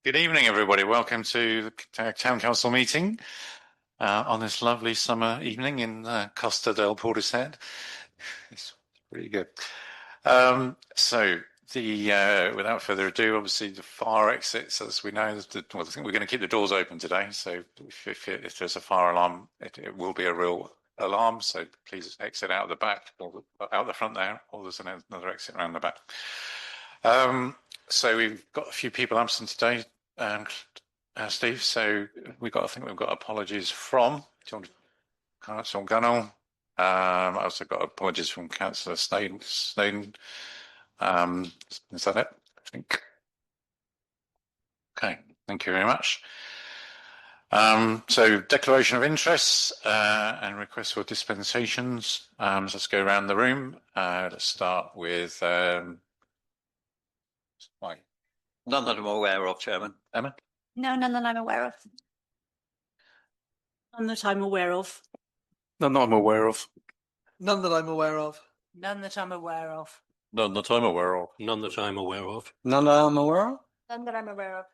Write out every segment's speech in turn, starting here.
Good evening, everybody. Welcome to the Town Council meeting on this lovely summer evening in Costa del Portishead. It's pretty good. Without further ado, obviously the fire exits, as we know, I think we're going to keep the doors open today. So if there's a fire alarm, it will be a real alarm. So please exit out the back or out the front there, or there's another exit around the back. So we've got a few people absent today, Steve. So I think we've got apologies from Councillor Gunnell. I also got apologies from Councillor Snowden. Is that it? I think. Okay, thank you very much. So declaration of interests and requests for dispensations. Let's go around the room. Let's start with Mike. None that I'm aware of, Chairman. Emma? No, none that I'm aware of. None that I'm aware of. None that I'm aware of. None that I'm aware of. None that I'm aware of. None that I'm aware of. None that I'm aware of. None that I'm aware of. None that I'm aware of.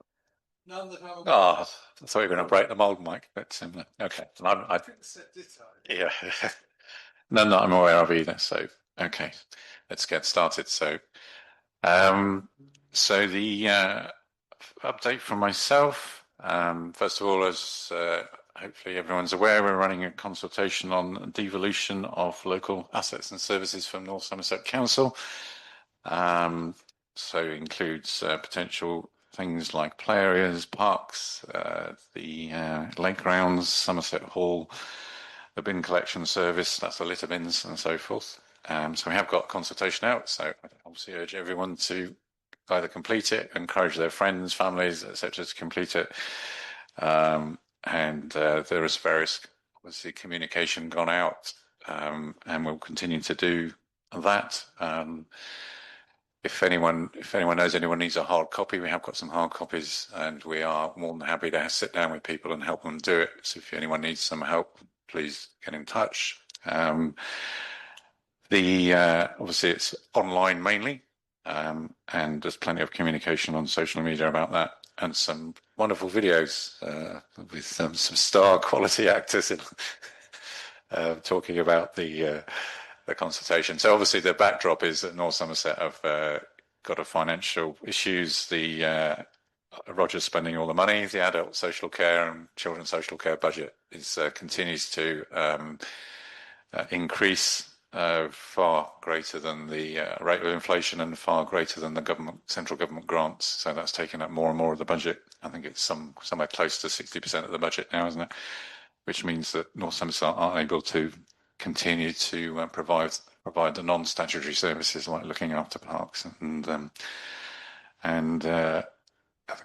None that I'm aware Oh, of. I thought you were going to break the mold, Mike, but okay. Yeah, none that I'm aware of either. So, okay, let's get started. So the update from myself. First of all, as hopefully everyone's aware, we're running a consultation on devolution of local assets and services from North Somerset Council. So includes potential things like play areas, parks, the lake grounds, Somerset Hall, the bin collection service, that's the litter bins and so forth. So we have got consultation out, so I obviously urge everyone to either complete it, encourage their friends, families, etc. to complete it. There is various, obviously, communication gone out, and we'll continue to do that. If anyone knows anyone needs a hard copy, we have got some hard copies, and we are more than happy to sit down with people and help them do it. So if anyone needs some help, please get in touch. Obviously it's online mainly, and there's plenty of communication on social media about that, and some wonderful videos with some star quality actors in, talking about the consultation. So obviously the backdrop is that North Somerset have got a financial issues. The Roger's spending all the money. The adult social care and children's social care budget is continues to increase far greater than the rate of inflation and far greater than the central government grants. So that's taken up more and more of the budget. I think it's somewhere close to 60% of the budget now, isn't it? Which means that North Somerset aren't able to continue to provide the non-statutory services like looking after parks and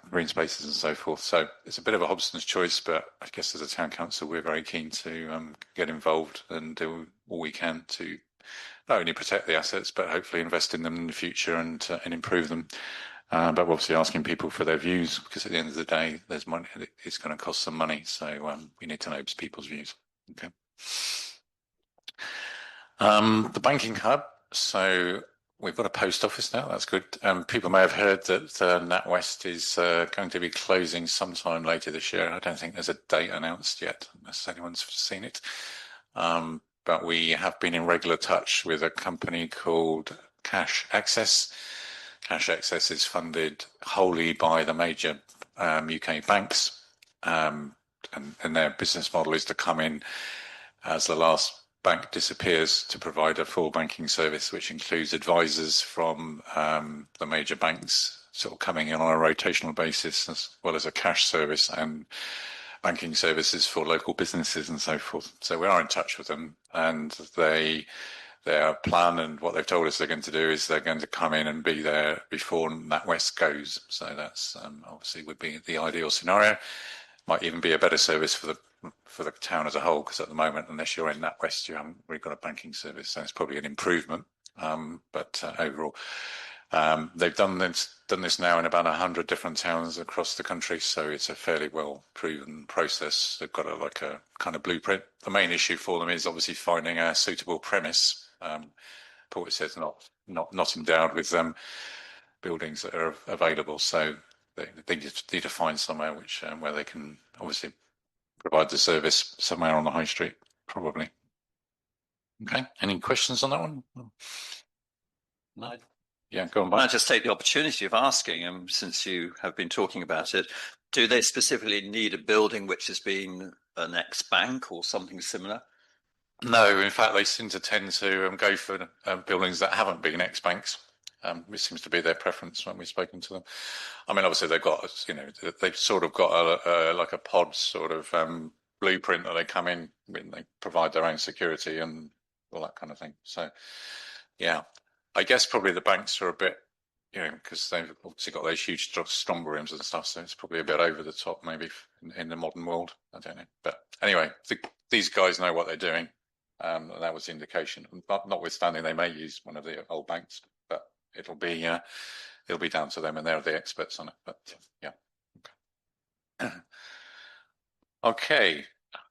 green spaces and so forth. So it's a bit of a Hobson's choice, but I guess as a town council, we're very keen to get involved and do all we can to not only protect the assets, but hopefully invest in them in the future and improve them. But we're obviously asking people for their views, because at the end of the day, there's money. It's going to cost some money, so we need to know people's views. Okay. The banking hub. So we've got a post office now. That's good. People may have heard that NatWest is going to be closing sometime later this year. I don't think there's a date announced yet, unless anyone's seen it. But we have been in regular touch with a company called Cash Access. Cash Access is funded wholly by the major UK banks, and their business model is to come in as the last bank disappears to provide a full banking service, which includes advisors from the major banks sort of coming in on a rotational basis, as well as a cash service and banking services for local businesses and so forth. So we are in touch with them, and their plan and what they've told us they're going to do is they're going to come in and be there before NatWest goes. So that's obviously would be the ideal scenario. Might even be a better service for the town as a whole, because at the moment, unless you're in NatWest, you haven't really got a banking service. So it's probably an improvement. But overall, they've done this now in about 100 different towns across the country. So it's a fairly well proven process. They've got a kind of blueprint. The main issue for them is obviously finding a suitable premise. Portishead's not endowed with buildings that are available. So they just need to find somewhere which where they can obviously provide the service somewhere on the high street, probably. Okay. Any questions on that one? No. Yeah, go on. Can I Mike. just take the opportunity of asking, since you have been talking about it, do they specifically need a building which has been an ex-bank or something similar? No, in fact, they seem to tend to go for buildings that haven't been ex-banks. Which seems to be their preference when we've spoken to them. I mean, obviously they've got, they've sort of got like a pod sort of blueprint that they come in when they provide their own security and all that kind of thing. So, yeah, I guess probably the banks are a bit, because they've obviously got those huge strong rooms and stuff. So it's probably a bit over the top, maybe in the modern world. I don't know, but anyway, these guys know what they're doing. That was the indication. Notwithstanding, they may use one of the old banks, but it'll be down to them, and they're the experts on it. But yeah. Okay. Okay.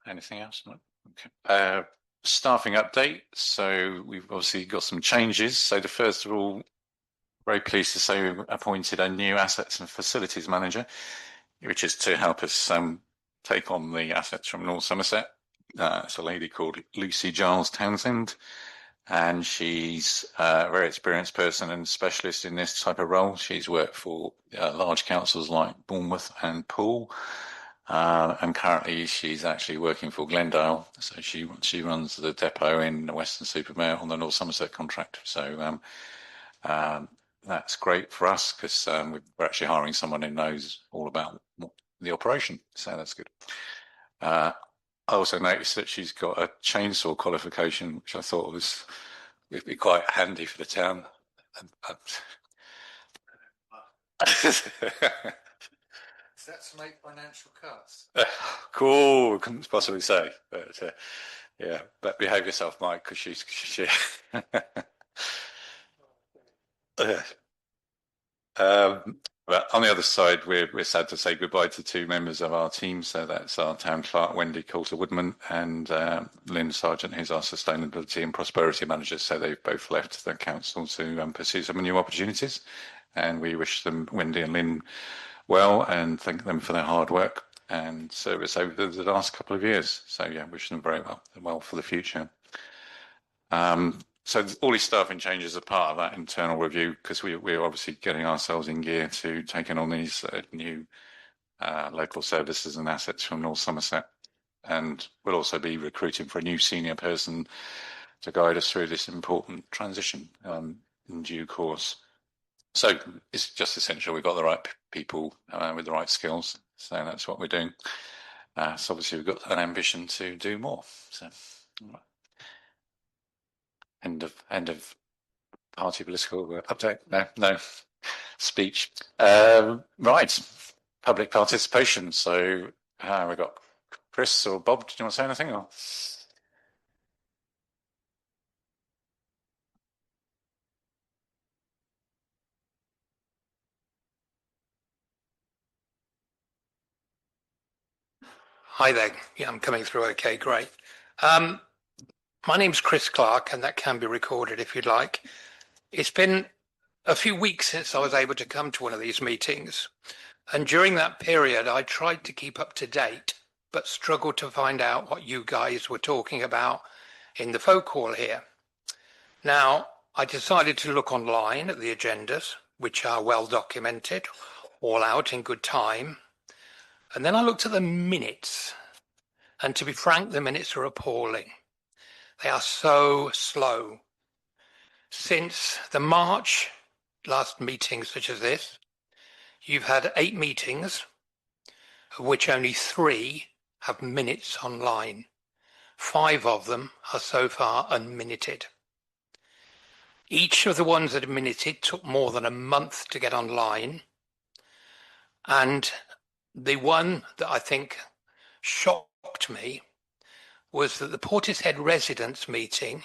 Anything else? No? Okay. Staffing update. So we've obviously got some changes. So the first of all, very pleased to say we've appointed a new assets and facilities manager, which is to help us take on the assets from North Somerset. It's a lady called Lucy Giles Townsend, and she's a very experienced person and specialist in this type of role. She's worked for large councils like Bournemouth and Poole, and currently she's actually working for Glendale. So she runs the depot in Weston-super-Mare on the North Somerset contract. So that's great for us because we're actually hiring someone who knows all about the operation. So that's good. I also noticed that she's got a chainsaw qualification, which I thought would be quite handy for the town. Is that to make financial cuts? Cool, couldn't possibly say, but yeah. But behave yourself, Mike, because she. But on the other side, we're sad to say goodbye to two members of our team. So that's our town clerk, Wendy Coulter-Woodman, and Lynn Sargent, who's our sustainability and prosperity manager. So they've both left the council to pursue some new opportunities. And we wish them, Wendy and Lynn, well, and thank them for their hard work and service over the last couple of years. So yeah, wish them very well for the future. So all these staffing changes are part of that internal review because we're obviously getting ourselves in gear to taking on these new local services and assets from North Somerset. And we'll also be recruiting for a new senior person to guide us through this important transition in due course. So it's just essential we've got the right people with the right skills. So that's what we're doing. So obviously we've got an ambition to do more. So. End of party political update. No speech. Right, public participation. So we've got Chris or Bob. Do you want to say anything? Or? Hi there. Yeah, I'm coming through okay, great. My name's Chris Clark, and that can be recorded if you'd like. It's been a few weeks since I was able to come to one of these meetings, and during that period I tried to keep up to date, but struggled to find out what you guys were talking about in the folk hall here. Now, I decided to look online at the agendas, which are well documented, all out in good time, and then I looked at the minutes, and to be frank, the minutes are appalling. They are so slow. Since the March last meeting such as this, you've had 8 meetings, of which only 3 have minutes online. 5 of them are so far unminuted. Each of the ones that are minuted took more than a month to get online. And the one that I think shocked me was that the Portishead residents meeting,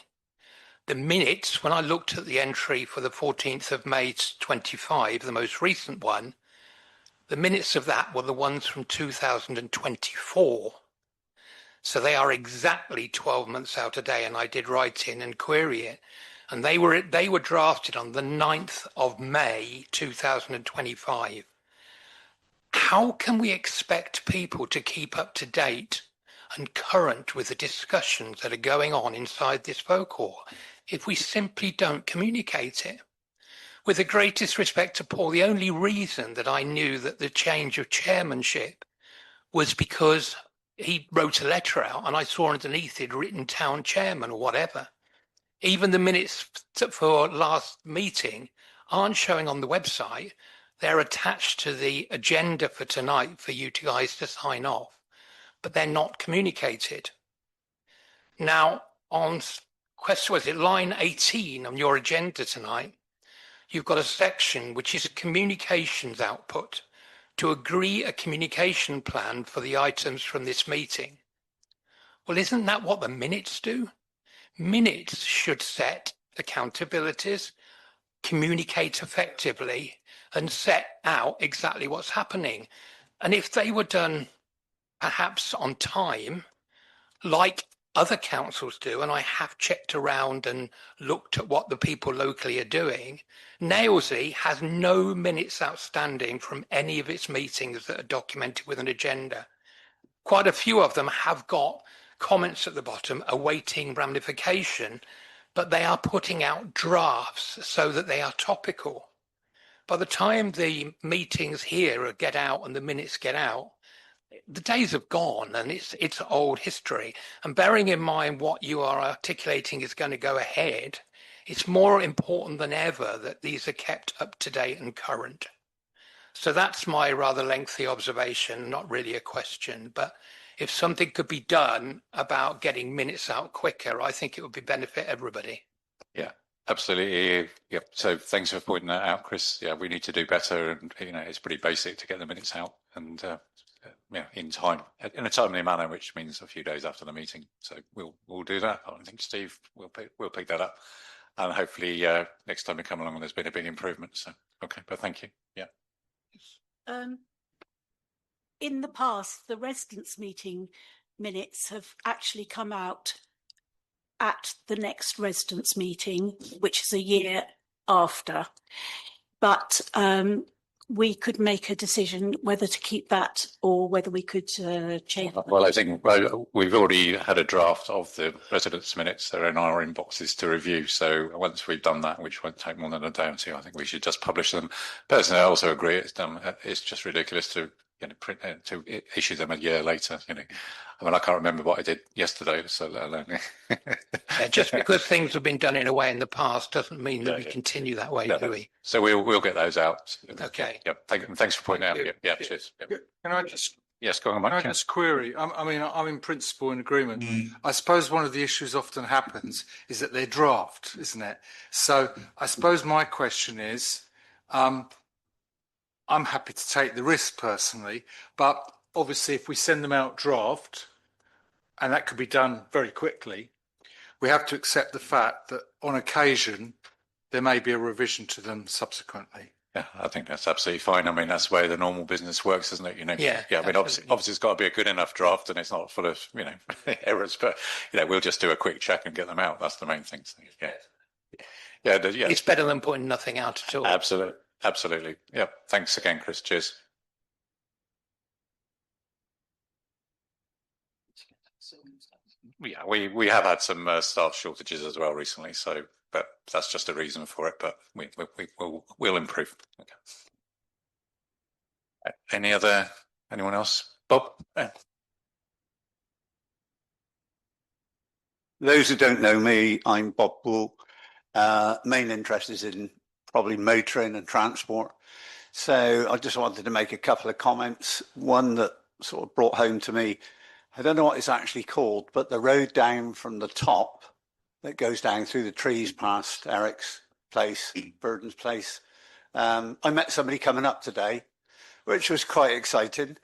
the minutes, when I looked at the entry for the 14th of May 25, the most recent one, the minutes of that were the ones from 2024. So they are exactly 12 months out a day, and I did write in and query it. And they were drafted on the 9th of May 2025. how can we expect people to keep up to date and current with the discussions that are going on inside this folk hall if we simply don't communicate it? With the greatest respect to Paul, the only reason that I knew that the change of chairmanship was because he wrote a letter out and I saw underneath it written town chairman or whatever. Even the minutes for last meeting aren't showing on the website. They're attached to the agenda for tonight for you guys to sign off, but they're not communicated. Now, on question, was it line 18 on your agenda tonight? You've got a section which is a communications output to agree a communication plan for the items from this meeting. Well, isn't that what the minutes do? Minutes should set accountabilities, communicate effectively, and set out exactly what's happening. And if they were done perhaps on time, like other councils do, and I have checked around and looked at what the people locally are doing, Nailsea has no minutes outstanding from any of its meetings that are documented with an agenda. Quite a few of them have got comments at the bottom awaiting ramification, but they are putting out drafts so that they are topical. By the time the meetings here get out and the minutes get out, the days have gone and it's old history. And bearing in mind what you are articulating is going to go ahead, it's more important than ever that these are kept up to date and current. So that's my rather lengthy observation, not really a question, but if something could be done about getting minutes out quicker, I think it would be benefit everybody. Yeah, absolutely. Yeah. So thanks for pointing that out, Chris. Yeah, we need to do better, and it's pretty basic to get the minutes out and in time, in a timely manner, which means a few days after the meeting. So we'll do that. I think Steve will pick that up, and hopefully next time we come along, there's been a big improvement. So okay, but thank you. Yeah. In the past, the residents' meeting minutes have actually come out at the next residents' meeting, which is a year after. But we could make a decision whether to keep that or whether we could change. Well, I think we've already had a draft of the residents' minutes. They're in our inboxes to review. So once we've done that, which won't take more than a day or two, I think we should just publish them. Personally, I also agree it's just ridiculous to to issue them a year later. I mean, I can't remember what I did yesterday, so let alone. Yeah, just because things have been done in a way in the past doesn't mean that we continue that way, do we? So we'll get those out. Okay. Yeah. Thanks for pointing out. Yeah. Cheers. Yep. Can I just Yes, go on, Mike. Can I just query? I mean, I'm in principle in agreement. I suppose one of the issues often happens is that they're draft, isn't it? So I suppose my question is, I'm happy to take the risk personally, but obviously if we send them out draft, and that could be done very quickly, we have to accept the fact that on occasion there may be a revision to them subsequently. Yeah, I think that's absolutely fine. I mean, that's the way the normal business works, isn't it? Yeah. I mean, obviously it's got to be a good enough draft, and it's not full of errors. But we'll just do a quick check and get them out. That's the main thing. So, yeah. It's better than putting nothing out at all. Absolutely. Yeah. Thanks again, Chris. Cheers. Yeah, we have had some staff shortages as well recently, so but that's just a reason for it. But we'll improve. Okay. Anyone else? Bob? Those who don't know me, I'm Bob Poole. Main interest is in probably motoring and transport. So I just wanted to make a couple of comments. One that sort of brought home to me, I don't know what it's actually called, but the road down from the top that goes down through the trees past Eric's place, Burden's place. I met somebody coming up today, which was quite exciting.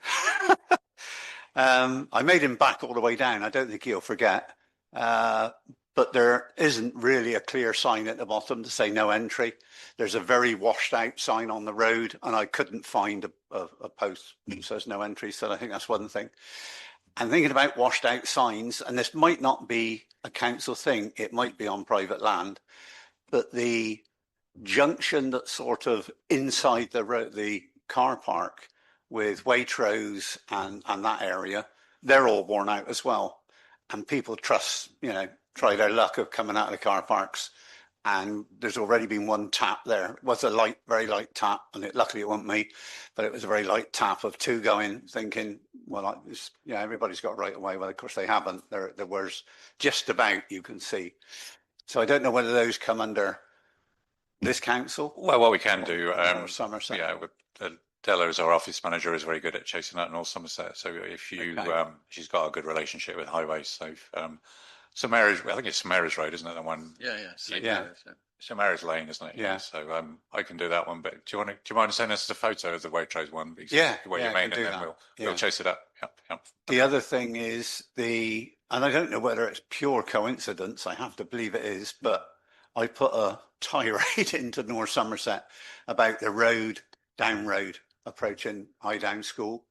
I made him back all the way down. I don't think he'll forget. But there isn't really a clear sign at the bottom to say no entry. There's a very washed out sign on the road, and I couldn't find a post that says no entry. So I think that's one thing. I'm thinking about washed out signs, and this might not be a council thing. It might be on private land, but the junction that's sort of inside the car park with Waitrose and that area, they're all worn out as well. And people try their luck of coming out of the car parks. And there's already been one tap there. It was a very light tap, and luckily it wasn't me, but it was a very light tap of two going, thinking, well, everybody's got right away. Well, of course they haven't. There was just about, you can see. So I don't know whether those come under this council. Well, what we can do, or Somerset. Della, as our office manager, is very good at chasing that in all Somerset. So if you, Okay. she's got a good relationship with highways. So St Mary's, I think it's St Mary's Road, isn't it? The one. Yeah. Yeah. St Mary's Lane, isn't it? Yeah. So I can do that one. But do you mind sending us a photo of the Waitrose one? Because Yeah, What yeah, you I mean, can and do then that. we'll Yeah. chase it up. Yep. The other thing is and I don't know whether it's pure coincidence, I have to believe it is, but I put a tirade into North Somerset about the down road approaching High Down School,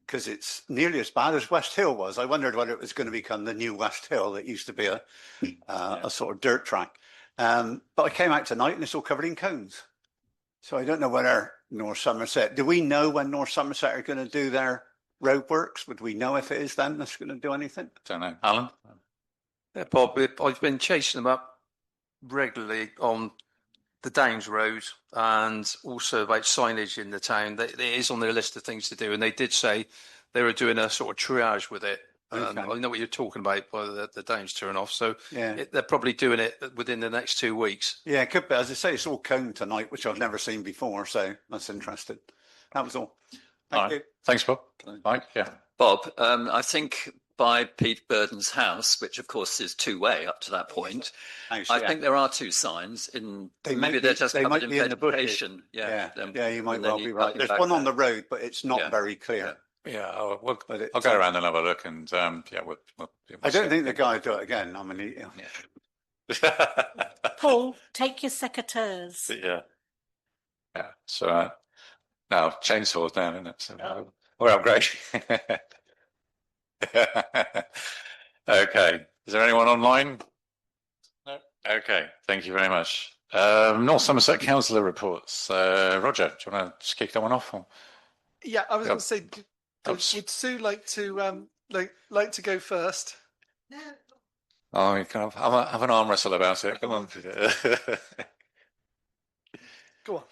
because it's nearly as bad as West Hill was. I wondered whether it was going to become the new West Hill that used to be a sort of dirt track. But I came out tonight and it's all covered in cones. So I don't know whether North Somerset, do we know when North Somerset are going to do their roadworks? Would we know if it is them that's going to do anything? Don't know. Alan? Yeah, Bob, I've been chasing them up regularly on the Downs Road and also about signage in the town. It is on their list of things to do, and they did say they were doing a sort of triage with it. Okay. I know what you're talking about by the Downs turn off. So Yeah. they're probably doing it within the next 2 weeks. Yeah, it could be. As I say, it's all cone tonight, which I've never seen before. So that's interesting. That was all. Thank All right. you. Thanks, Bob. Mike? Yeah. Bob, I think by Pete Burden's house, which of course is two-way up to that point, Thanks, I yeah. think there are two signs. They Maybe might they're be- just they covered might in be in the bushes. vegetation. Yeah, then- you might and then well you be cut right. them There's back one on there. the road, but it's not Yeah. very clear. Yeah, I'll But go around and have a look, and we'll I don't think the guy will do it again. I mean, Paul, take your secateurs. Yeah. So now chainsaws down, isn't it? So we're upgrading. Okay. Is there anyone online? No. Okay. Thank you very much. North Somerset Councillor reports. Roger, do you want to just kick that one off? Or? Yeah, I was Yep. going to say, would Sue like to go first? Oh, you can have an arm wrestle about it. Come on. Go on.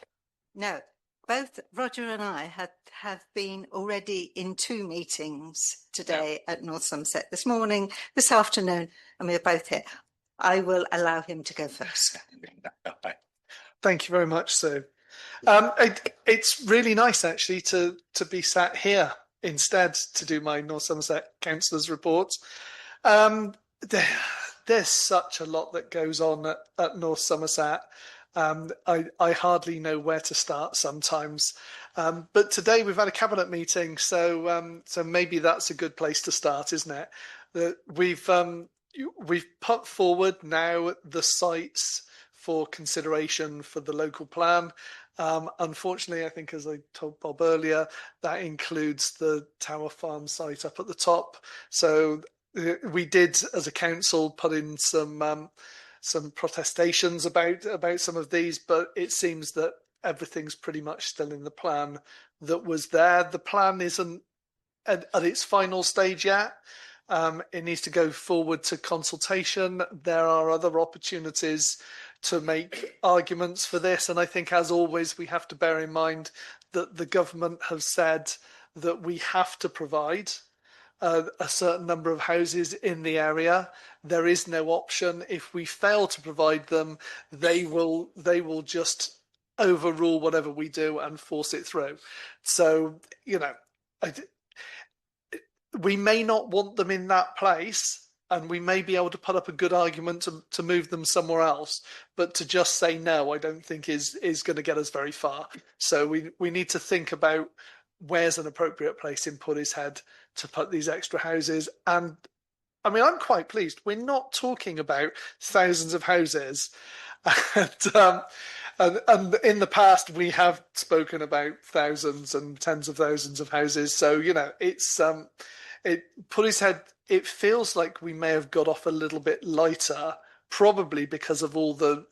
No, both Roger and I have been already in 2 meetings today at North Somerset, this morning, this afternoon, and we're both here. I will allow him to go first. Thank you very much, Sue. It's really nice actually to be sat here instead to do my North Somerset councillors' reports. There's such a lot that goes on at North Somerset. I hardly know where to start sometimes. But today we've had a cabinet meeting, so maybe that's a good place to start, isn't it? That we've put forward now the sites for consideration for the local plan. Unfortunately, I think, as I told Bob earlier, that includes the Tower Farm site up at the top. So we did, as a council, put in some protestations about some of these, but it seems that everything's pretty much still in the plan that was there. The plan isn't at its final stage yet. It needs to go forward to consultation. There are other opportunities to make arguments for this, and I think, as always, we have to bear in mind that the government have said that we have to provide a certain number of houses in the area. There is no option. If we fail to provide them, they will just overrule whatever we do and force it through. So, we may not want them in that place, and we may be able to put up a good argument to move them somewhere else, but to just say no, I don't think is going to get us very far. So we need to think about where's an appropriate place in Portishead to put these extra houses. And I mean, I'm quite pleased. We're not talking about thousands of houses. And in the past, we have spoken about thousands and tens of thousands of houses. So, it's Portishead, it feels like we may have got off a little bit lighter, probably because of all the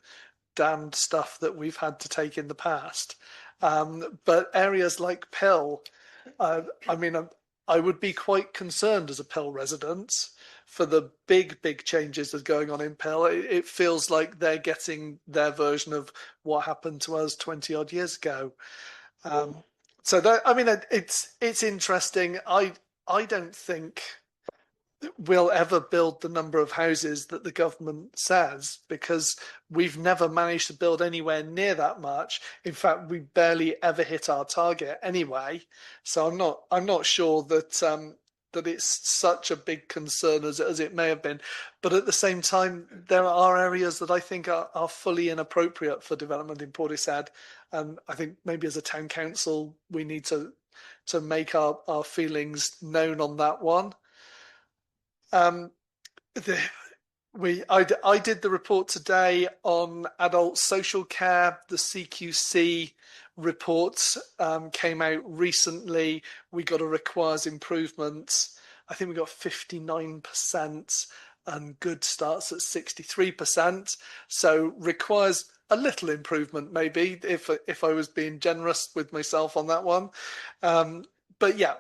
damned stuff that we've had to take in the past. But areas like Pill, I mean, I would be quite concerned as a Pell resident for the big changes that are going on in Pell. It feels like they're getting their version of what happened to us 20 odd years ago. So that, I mean, it's interesting. I don't think we'll ever build the number of houses that the government says, because we've never managed to build anywhere near that much. In fact, we barely ever hit our target anyway. So I'm not sure that that it's such a big concern as it may have been. But at the same time, there are areas that I think are fully inappropriate for development in Portishead. And I think maybe as a town council, we need to make our feelings known on that one. I did the report today on adult social care. The CQC reports came out recently. We got a requires improvements. I think we got 59%, and good starts at 63%. So requires a little improvement, maybe, if I was being generous with myself on that one. But yeah,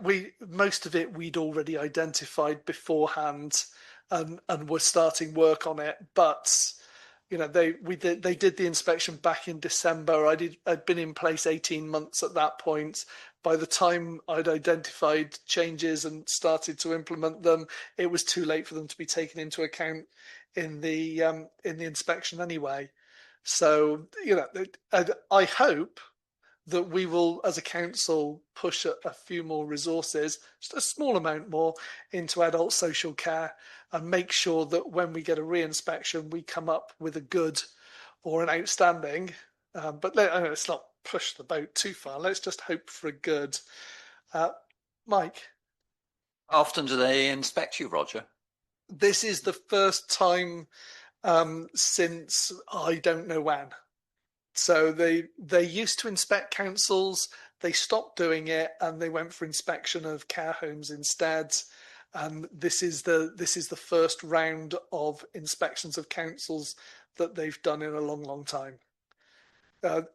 most of it we'd already identified beforehand, and were starting work on it. But you know, they did the inspection back in December. I'd been in place 18 months at that point. By the time I'd identified changes and started to implement them, it was too late for them to be taken into account in the inspection anyway. So you know, I hope that we will, as a council, push a few more resources, just a small amount more, into adult social care, and make sure that when we get a re-inspection, we come up with a good or an outstanding. But let's not push the boat too far. Let's just hope for a good. Mike? How often do they inspect you, Roger? This is the first time since I don't know when. So they used to inspect councils, they stopped doing it, and they went for inspection of care homes instead. And this is the first round of inspections of councils that they've done in a long time.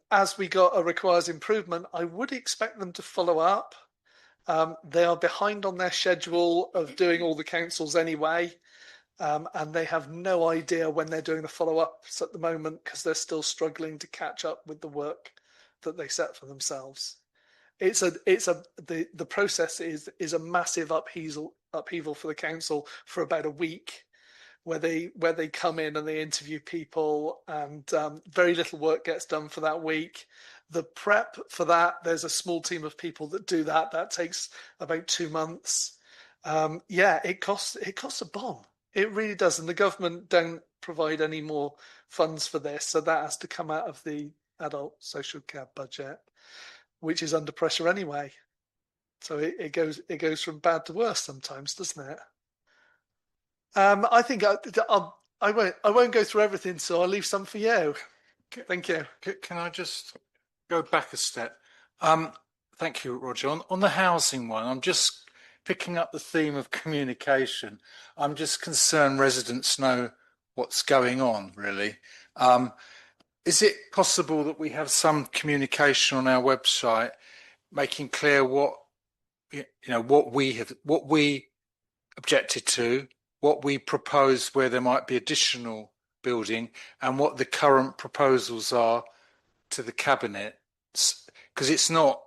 As we got a requires improvement, I would expect them to follow up. They are behind on their schedule of doing all the councils anyway. And they have no idea when they're doing the follow-ups at the moment, because they're still struggling to catch up with the work that they set for themselves. The process is a massive upheaval for the council for about a week, where they come in and they interview people, and very little work gets done for that week. The prep for that, there's a small team of people that do that. That takes about 2 months. It costs a bomb. It really does, and the government don't provide any more funds for this, so that has to come out of the adult social care budget, which is under pressure anyway. So it goes from bad to worse sometimes, doesn't it? I think I won't go through everything, so I'll leave some for you. Thank you. Can I just go back a step? Thank you, Roger. On the housing one, I'm just picking up the theme of communication. I'm just concerned residents know what's going on, really. Is it possible that we have some communication on our website making clear what we objected to, what we propose where there might be additional building, and what the current proposals are to the cabinet? Because it's not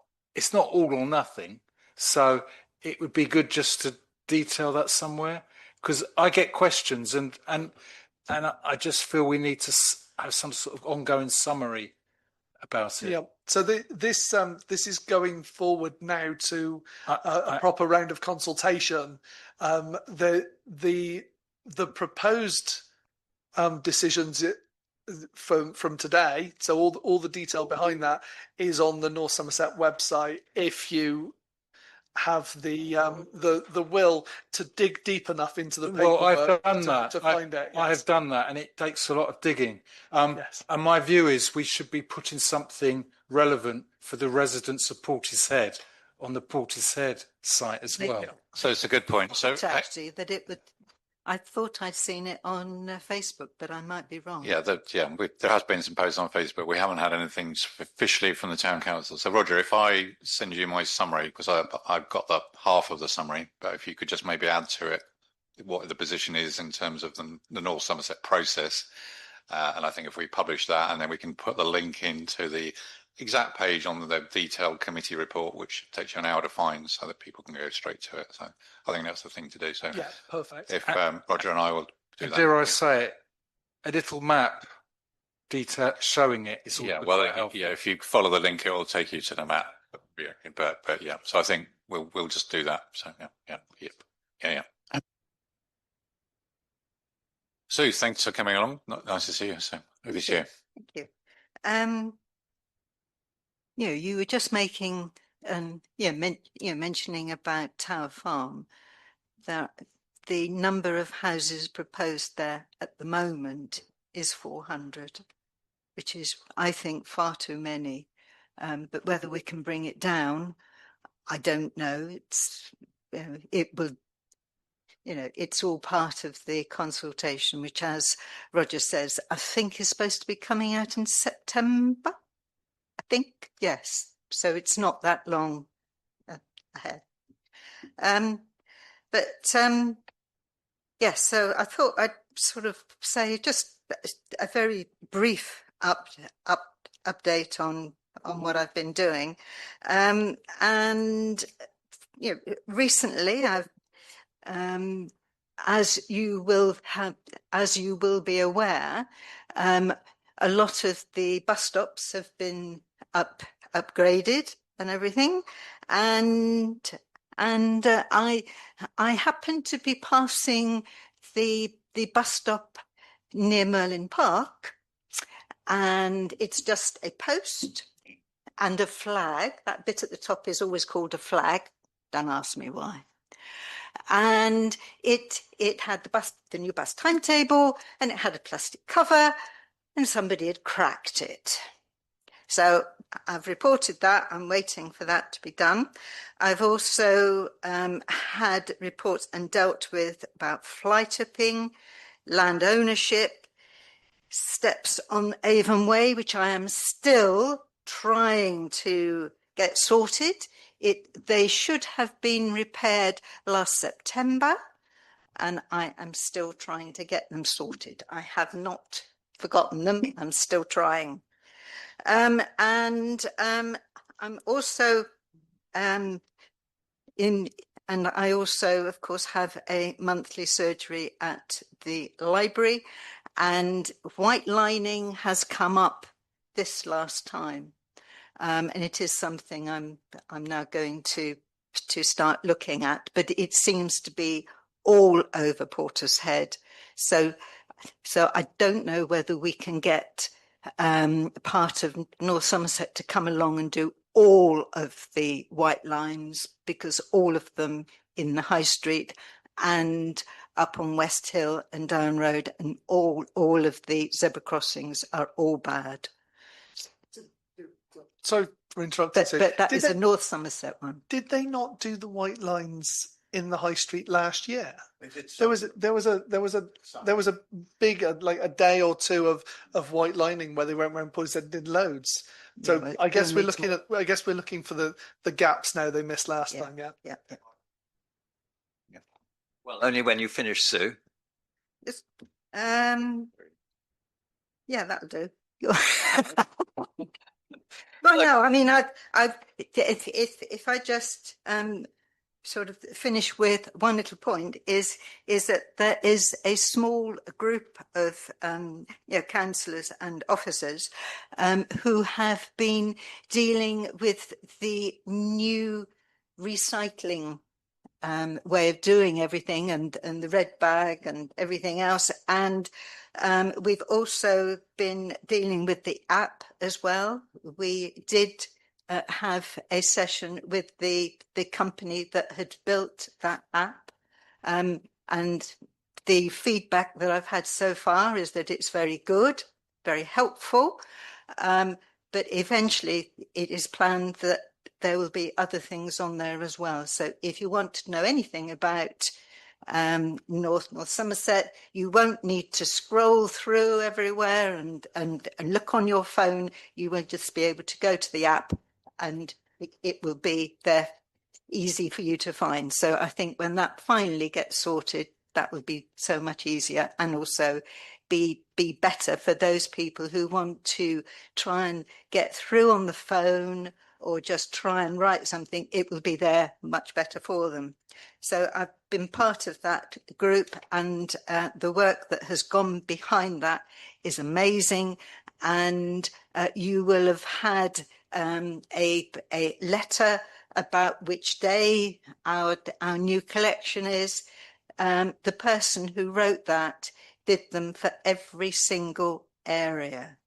all or nothing. So it would be good just to detail that somewhere, because I get questions and I just feel we need to have some sort of ongoing summary about it. Yeah. So this is going forward now to a proper round of consultation. The proposed decisions from today. So all the detail behind that is on the North Somerset website. If you have the will to dig deep enough into the paperwork, I've done that to find it. Yes. I have done that, and it takes a lot of digging. Yes. And my view is we should be putting something relevant for the residents of Portishead on the Portishead site as well. So it's a good point. So actually, that it would I thought I'd seen it on Facebook, but I might be wrong. Yeah, there has been some posts on Facebook. We haven't had anything officially from the town council. So, Roger, if I send you my summary, because I've got the half of the summary, but if you could just maybe add to it what the position is in terms of the North Somerset process. And I think if we publish that, and then we can put the link into the exact page on the detailed committee report, which takes you an hour to find, so that people can go straight to it. So I think that's the thing to do. So Yeah, perfect. if Roger and I will do that. Dare I say it, a little map detail showing it is also quite helpful. Yeah, if you follow the link, it will take you to the map. But yeah, so I think we'll just do that. So yeah. Sue, thanks for coming along. Nice to see you. So over to you. Thank you. You were just making, mentioning about Tower Farm, that the number of houses proposed there at the moment is 400, which is, I think, far too many. But whether we can bring it down, I don't know. It will. It's all part of the consultation, which, as Roger says, I think is supposed to be coming out in September. I think, yes. So it's not that long ahead. Yes, so I thought I'd sort of say just a very brief update on what I've been doing. Recently I've as you will be aware, a lot of the bus stops have been upgraded and everything, and I happened to be passing the bus stop near Merlin Park, and it's just a post and a flag. That bit at the top is always called a flag. Don't ask me why. And it had the new bus timetable, and it had a plastic cover, and somebody had cracked it. So I've reported that. I'm waiting for that to be done. I've also had reports and dealt with about fly tipping, land ownership, steps on Avon Way, which I am still trying to get sorted. They should have been repaired last September, and I am still trying to get them sorted. I have not forgotten them. I'm still trying. I'm also and I also, of course, have a monthly surgery at the library, and white lining has come up this last time. And it is something I'm now going to start looking at, but it seems to be all over Portishead. So I don't know whether we can get part of North Somerset to come along and do all of the white lines, because all of them in the High Street and up on West Hill and Down Road and all of the zebra crossings are all bad. So for interrupting, but that is a North Somerset one. Did they not do the white lines in the High Street last year? There was a big like a day or two of white lining where they went around Portishead and did loads. So Yeah, I guess we're looking for the gaps now they missed last time. Yeah. Well, only when you finish, Sue. Yeah, that'll do. Well, no, I mean, if I just sort of finish with one little point is that there is a small group of councillors and officers who have been dealing with the new recycling way of doing everything, and the red bag and everything else, and we've also been dealing with the app as well. We did have a session with the company that had built that app, and the feedback that I've had so far is that it's very good, very helpful, but eventually it is planned that there will be other things on there as well. So if you want to know anything about North Somerset. You won't need to scroll through everywhere and look on your phone. You will just be able to go to the app and it will be there easy for you to find. So I think when that finally gets sorted, that will be so much easier and also be better for those people who want to try and get through on the phone or just try and write something. It will be there much better for them. So I've been part of that group, and the work that has gone behind that is amazing. And you will have had a letter about which day our new collection is. The person who wrote that did them for every single area,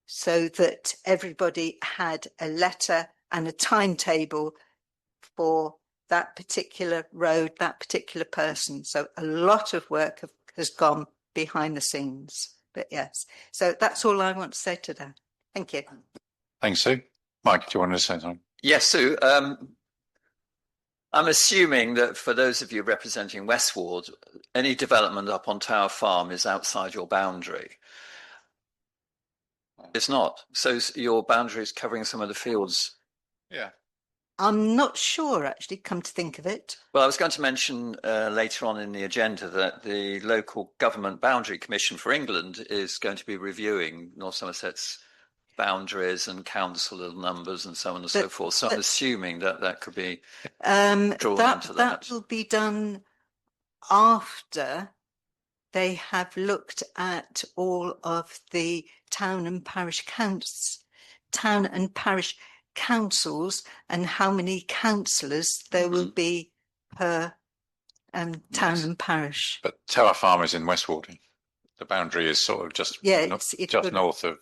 so that everybody had a letter and a timetable for that particular road, that particular person. So a lot of work has gone behind the scenes. But yes, so that's all I want to say today. Thank you. Thanks, Sue. Mike, do you want to say something? Yes, Sue. I'm assuming that for those of you representing West Ward, any development up on Tower Farm is outside your boundary. It's not. So your boundary is covering some of the fields. Yeah. I'm not sure, actually, come to think of it. Well, I was going to mention later on in the agenda that the Local Government Boundary Commission for England is going to be reviewing North Somerset's boundaries and council numbers and so on and so forth. So I'm assuming that could be drawn into that. That will be done after they have looked at all of the town and parish councils and how many councillors there will be per town and parish. But Tower Farm is in West Ward. The boundary is sort of just just north of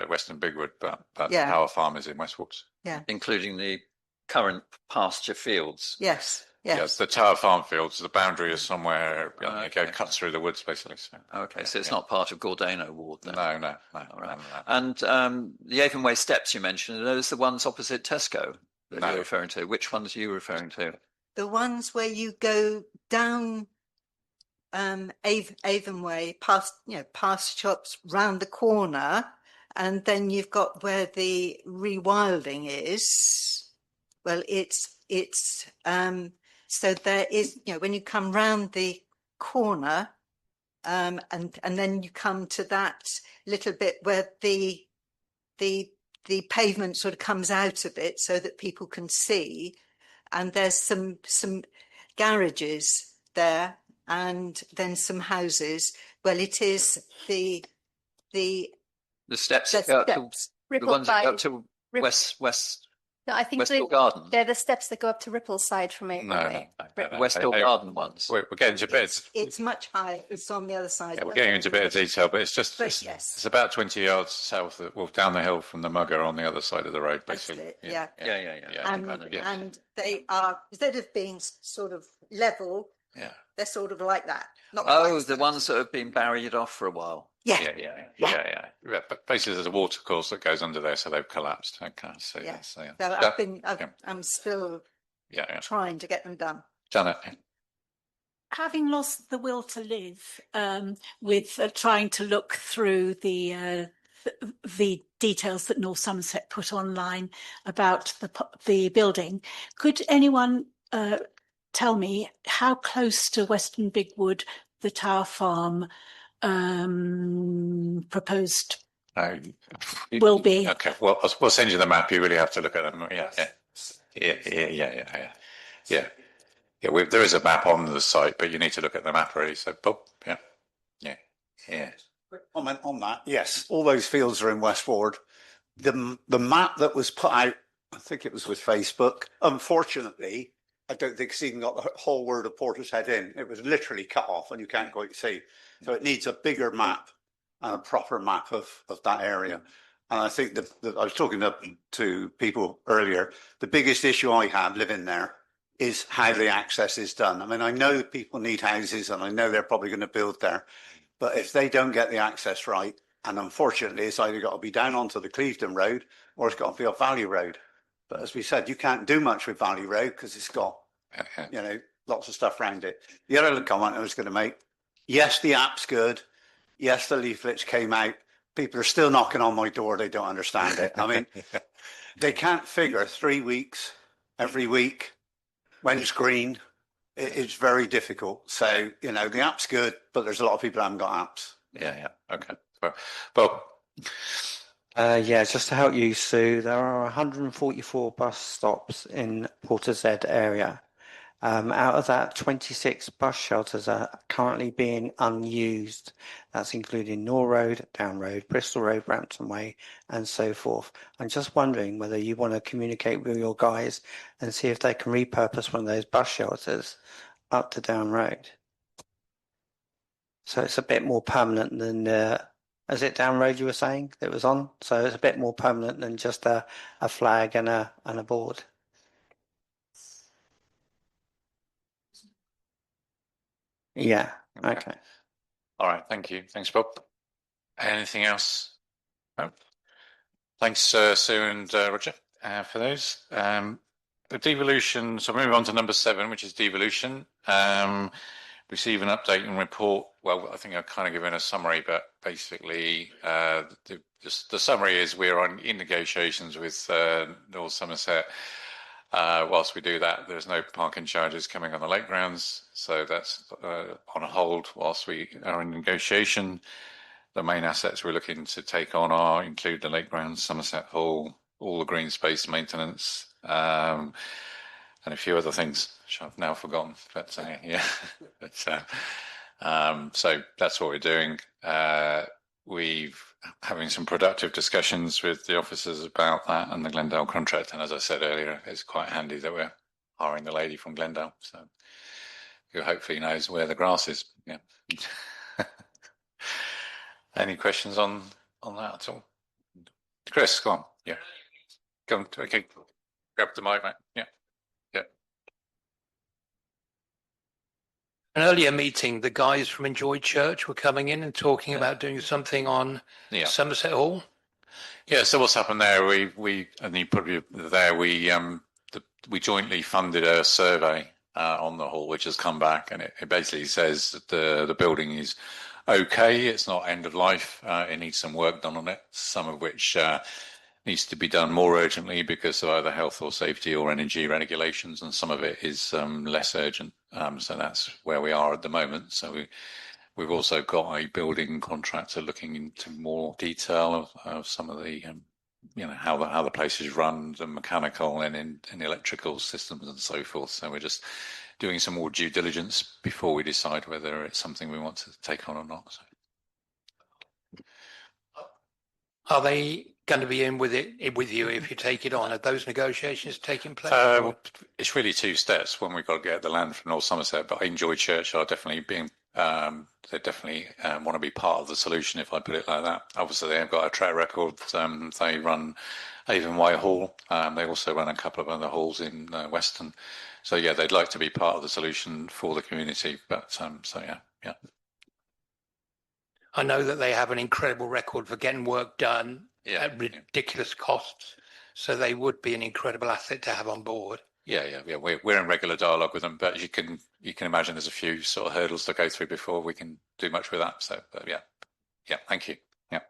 Western Bigwood, but Tower Farm is in West Ward. Yeah, including the current pasture fields. Yes. Yes, the Tower Farm fields. The boundary is somewhere. It cuts through the woods, basically. So. Okay, so it's not part of Gordano Ward then? No. All right. And the Avonway steps you mentioned, are those the ones opposite Tesco that you're referring to? Which ones are you referring to? The ones where you go down Avonway, past shops, round the corner, and then you've got where the rewilding is. Well, it's so there is, when you come round the corner, and then you come to that little bit where the pavement sort of comes out of it so that people can see, and there's some garages there and then some houses. Well, it is the steps, the ones that go up to West. No, I think Westhill Garden. They're the steps that go up to Rippleside from it. No. Westhill Garden ones. We're getting into bits. It's much higher. It's on the other side. Yeah, we're getting into a bit of detail, but it's just it's about 20 yards south, down the hill from the Mugger on the other side of the road, basically. Yeah. And they are, instead of being sort of level, they're sort of like that. The ones that have been barriered off for a while. Yeah. But basically, there's a water course that goes under there, so they've collapsed. Okay, so I'm still trying to get them done. Janet. Having lost the will to live, with trying to look through the details that North Somerset put online about the building, could anyone tell me how close to Western Bigwood the Tower Farm proposed will be? Okay, well, we'll send you the map. You really have to look at them. Yeah. There is a map on the site, but you need to look at the map really. So, Bob, yeah. Quick comment on that. Yes, all those fields are in West Ward. The map that was put out, I think it was with Facebook. Unfortunately, I don't think it's even got the whole word of Portishead in. It was literally cut off, and you can't quite see. So it needs a bigger map and a proper map of that area. And I think I was talking to people earlier. The biggest issue I have living there is how the access is done. I mean, I know people need houses, and I know they're probably going to build there. But if they don't get the access right, and unfortunately, it's either got to be down onto the Clevedon Road or it's got to be off Valley Road. But as we said, you can't do much with Valley Road because it's got, lots of stuff around it. The other comment I was going to make, yes, the app's good. Yes, the leaflets came out. People are still knocking on my door. They don't understand it. I mean, they can't figure 3 weeks every week when it's green. It's very difficult. So, you know, the app's good, but there's a lot of people who haven't got apps. Yeah. Okay. Well, Bob. Yeah, just to help you, Sue, there are 144 bus stops in Portishead area. Out of that, 26 bus shelters are currently being unused. That's including Nor Road, Down Road, Bristol Road, Brampton Way, and so forth. I'm just wondering whether you want to communicate with your guys and see if they can repurpose one of those bus shelters up to Down Road. So it's a bit more permanent than, is it Down Road you were saying that was on? So it's a bit more permanent than just a flag and a board. Yeah. Okay. All right. Thank you. Thanks, Bob. Anything else? No. Thanks, Sue and Roger, for those. The devolution. So moving on to number 7, which is devolution. Receive an update and report. Well, I think I've kind of given a summary, but basically, the summary is we're in negotiations with North Somerset. Whilst we do that, there's no parking charges coming on the lake grounds, so that's on hold whilst we are in negotiation. The main assets we're looking to take on include the lake grounds, Somerset Hall, all the green space maintenance, and a few other things which I've now forgotten. But yeah, so that's what we're doing. We've having some productive discussions with the officers about that and the Glendale contract. And as I said earlier, it's quite handy that we're hiring the lady from Glendale, so who hopefully knows where the grass is. Yeah. Any questions on that at all? Chris, go on. Yeah. Go on. Okay. Grab the mic, mate. Yeah. An earlier meeting, the guys from Enjoy Church were coming in and talking about doing something on Somerset Hall. Yeah. So what's happened there? We and you probably there. We jointly funded a survey on the hall, which has come back, and it basically says that the building is okay. It's not end of life. It needs some work done on it. Some of which needs to be done more urgently because of either health or safety or energy regulations, and some of it is less urgent. So that's where we are at the moment. So we've also got a building contractor looking into more detail of some of the, how the place is run, the mechanical and in electrical systems and so forth. So we're just doing some more due diligence before we decide whether it's something we want to take on or not. So. Are they going to be in with you if you take it on? Are those negotiations taking place? It's really 2 steps. One, we've got to get the land from North Somerset, but Enjoy Church are definitely being, they definitely want to be part of the solution, if I put it like that. Obviously, they've got a track record. They run Avon White Hall. They also run a couple of other halls in Weston. So yeah, they'd like to be part of the solution for the community. But so yeah. I know that they have an incredible record for getting work done at ridiculous costs, so they would be an incredible asset to have on board. Yeah. We're in regular dialogue with them, but you can imagine there's a few sort of hurdles to go through before we can do much with that. So, but yeah. Thank you. Yeah.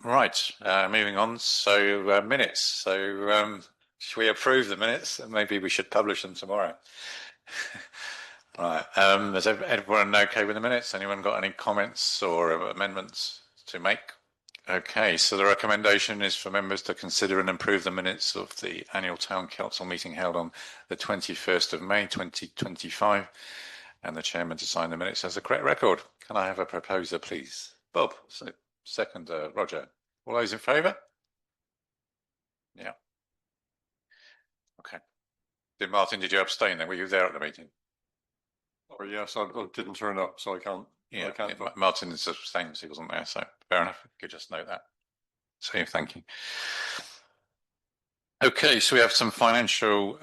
Right. Moving on. So minutes. So should we approve the minutes? Maybe we should publish them tomorrow. Right. Is everyone okay with the minutes? Anyone got any comments or amendments to make? Okay. So the recommendation is for members to consider and approve the minutes of the annual town council meeting held on the 21st of May 2025, and the chairman to sign the minutes as a correct record. Can I have a proposer, please? Bob. So second, Roger. All those in favour? Yeah. Okay. Martin, did you abstain then? Were you there at the meeting? Oh, yes, I didn't turn up, so I can't. Yeah, I can't. Martin is abstaining, so he wasn't there, so fair enough. You could just note that. So thank you. Okay, so we have some financial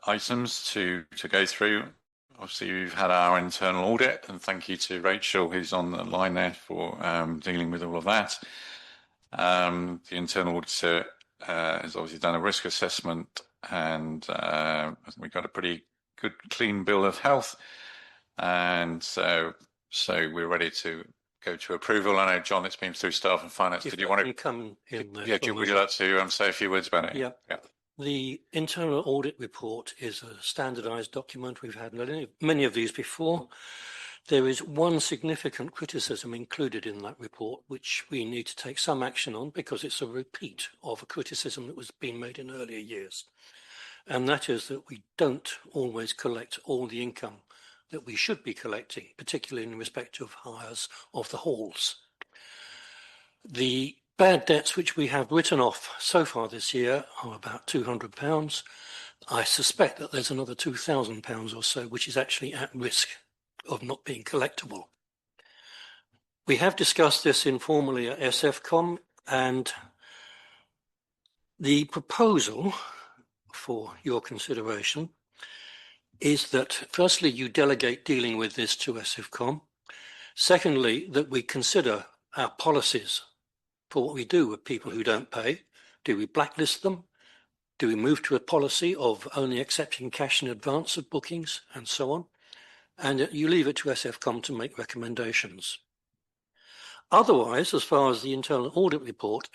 items to go through. Obviously, we've had our internal audit, and thank you to Rachel, who's on the line there, for dealing with all of that. The internal auditor has obviously done a risk assessment, and we got a pretty good, clean bill of health, and so we're ready to go to approval. I know, John, it's been through staff and finance. If Did you I want can to? come in there? Yeah, would you like to say a few words about it? Yeah. Yeah. The internal audit report is a standardised document. We've had many of these before. There is one significant criticism included in that report, which we need to take some action on because it's a repeat of a criticism that was being made in earlier years. And that is that we don't always collect all the income that we should be collecting, particularly in respect of hires of the halls. The bad debts which we have written off so far this year are about £200. I suspect that there's another £2,000 or so which is actually at risk of not being collectible. We have discussed this informally at SFCom, and the proposal for your consideration is that firstly you delegate dealing with this to SFCom. Secondly, that we consider our policies for what we do with people who don't pay. Do we blacklist them? Do we move to a policy of only accepting cash in advance of bookings and so on? And you leave it to SFCom to make recommendations. Otherwise, as far as the internal audit report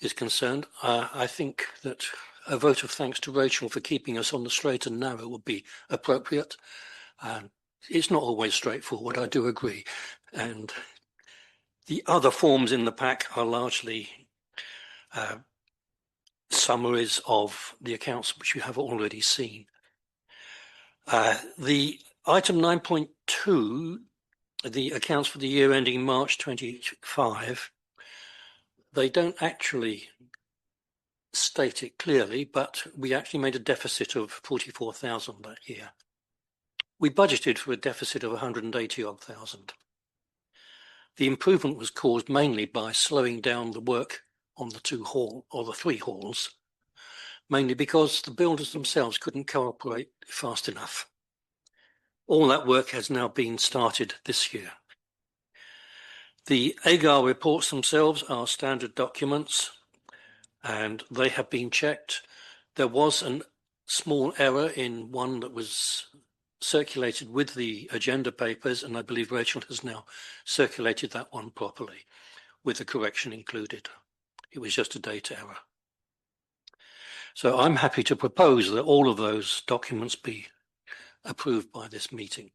is concerned, I think that a vote of thanks to Rachel for keeping us on the straight and narrow would be appropriate. It's not always straightforward, I do agree. And the other forms in the pack are largely summaries of the accounts which you have already seen. The item 9.2, the accounts for the year ending March 2025, they don't actually state it clearly, but we actually made a deficit of 44,000 that year. We budgeted for a deficit of 180 odd thousand. The improvement was caused mainly by slowing down the work on the three halls, mainly because the builders themselves couldn't cooperate fast enough. All that work has now been started this year. The AGAR reports themselves are standard documents and they have been checked. There was a small error in one that was circulated with the agenda papers, and I believe Rachel has now circulated that one properly with the correction included. It was just a date error. So I'm happy to propose that all of those documents be approved by this meeting.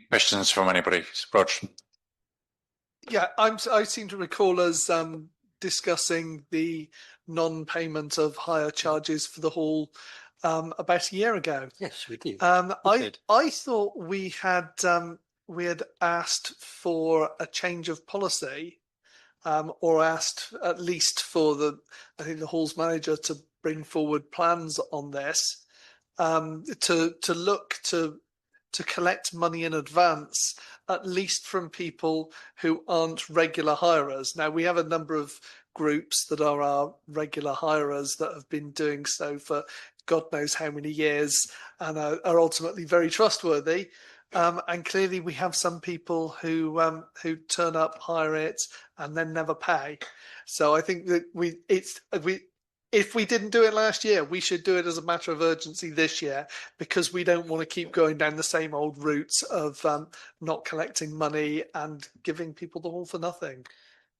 Questions from anybody? Rog? Yeah, I seem to recall us discussing the non-payment of hire charges for the hall about a year ago. Yes, we did. I thought we had asked for a change of policy, or asked at least for I think the hall's manager to bring forward plans on this, to look to collect money in advance, at least from people who aren't regular hirers. Now, we have a number of groups that are our regular hirers that have been doing so for God knows how many years and are ultimately very trustworthy. And clearly we have some people who turn up, hire it, and then never pay. So I think that if we didn't do it last year, we should do it as a matter of urgency this year, because we don't want to keep going down the same old routes of not collecting money and giving people the hall for nothing.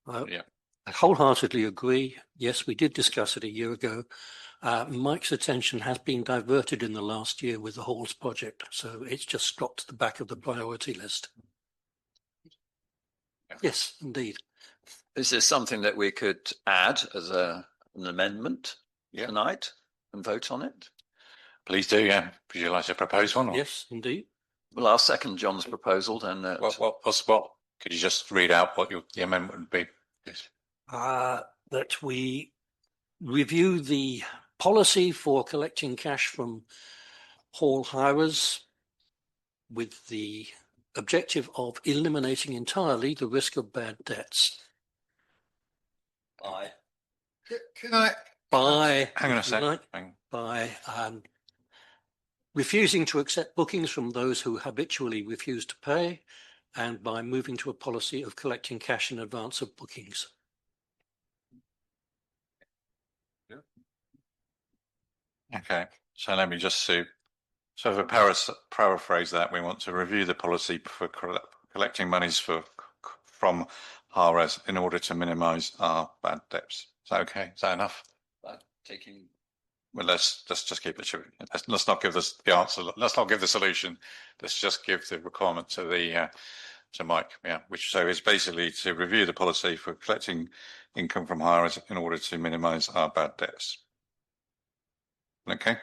Yeah. I wholeheartedly agree. Yes, we did discuss it a year ago. Mike's attention has been diverted in the last year with the halls project, so it's just dropped to the back of the priority list. Yeah. Yes, indeed. Is this something that we could add as an amendment tonight and vote on it? Please do, yeah. Would you like to propose one? Or? Yes, indeed. Well, I'll second John's proposal then. What? Could you just read out what the amendment would be? Yes. That we review the policy for collecting cash from hall hirers with the objective of eliminating entirely the risk of bad debts. Hang on a sec. By refusing to accept bookings from those who habitually refuse to pay, and by moving to a policy of collecting cash in advance of bookings. Okay, so let me just see. So for paraphrase that, we want to review the policy for collecting monies from HARAs in order to minimise our bad debts. Is that okay? Is that enough? Well, let's just keep it short. Let's not give this the answer. Let's not give the solution. Let's just give the requirement to the to Mike. Yeah, which so is basically to review the policy for collecting income from HARAs in order to minimise our bad debts. Okay.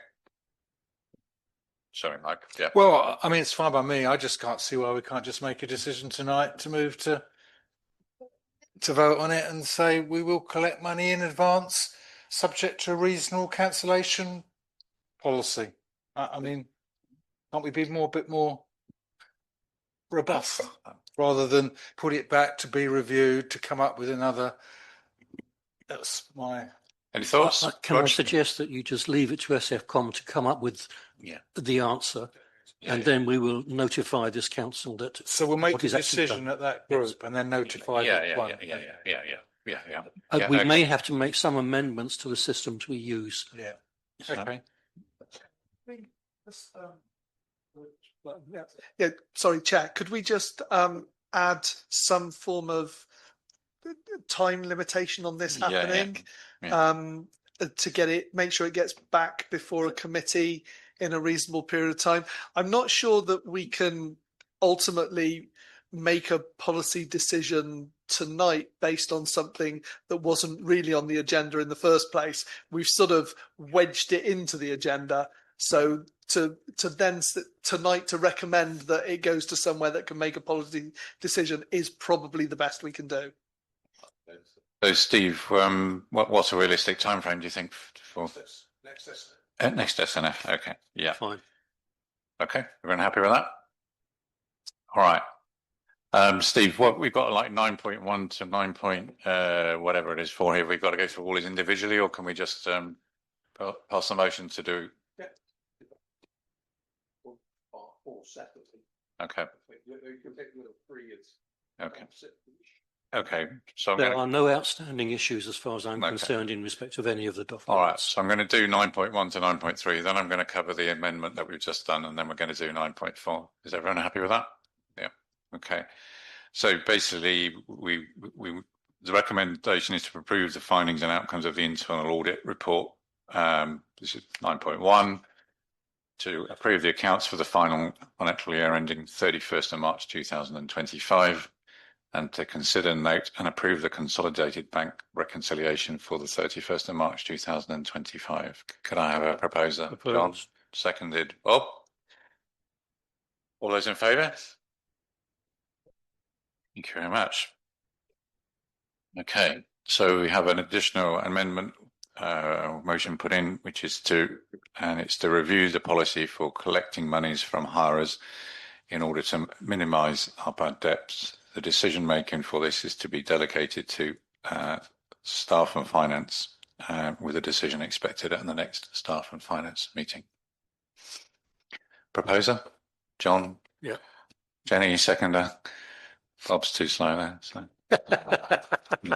Sorry, Mike. Yeah. Well, I mean, it's fine by me. I just can't see why we can't just make a decision tonight to move to vote on it and say we will collect money in advance, subject to a reasonable cancellation policy. I mean, can't we be a bit more robust rather than put it back to be reviewed to come up with another? That's my. Any thoughts? Can I suggest that you just leave it to SFCom to come up with the answer, and then we will notify this council that. So we'll make what a is actually decision done. at that group and then notify the one. We okay. may have to make some amendments to the systems we use. Yeah. Okay. Yeah, sorry, Chair. Could we just add some form of time limitation on this happening? To get it, make sure it gets back before a committee in a reasonable period of time. I'm not sure that we can ultimately make a policy decision tonight based on something that wasn't really on the agenda in the first place. We've sort of wedged it into the agenda. So to then tonight to recommend that it goes to somewhere that can make a policy decision is probably the best we can do. So, Steve, what's a realistic time frame, do you think, for next SNF? Okay, yeah. Fine. Okay, everyone happy with that? All right. Steve, what we've got like 9.1 to 9. Whatever it is for here. We've got to go through all these individually, or can we just pass the motion to do? All separately. Okay. Okay. Okay, so there are no outstanding issues as far as I'm concerned in respect of any of the documents. All right, so I'm going to do 9.1 to 9.3, then I'm going to cover the amendment that we've just done, and then we're going to do 9.4. Is everyone happy with that? Yeah, okay. So basically, the recommendation is to approve the findings and outcomes of the internal audit report. This is 9.1, to approve the accounts for the final financial year ending 31st of March 2025. And to consider, note and approve the consolidated bank reconciliation for the 31st of March 2025. Could I have a proposer? John, seconded. Bob? All those in favour? Thank you very much. Okay, so we have an additional amendment motion put in, which is to review the policy for collecting monies from HARAs in order to minimise our bad debts. The decision making for this is to be delegated to staff and finance, with a decision expected at the next staff and finance meeting. Proposer? John? Yeah. Jenny, seconder? Bob's too slow there. So.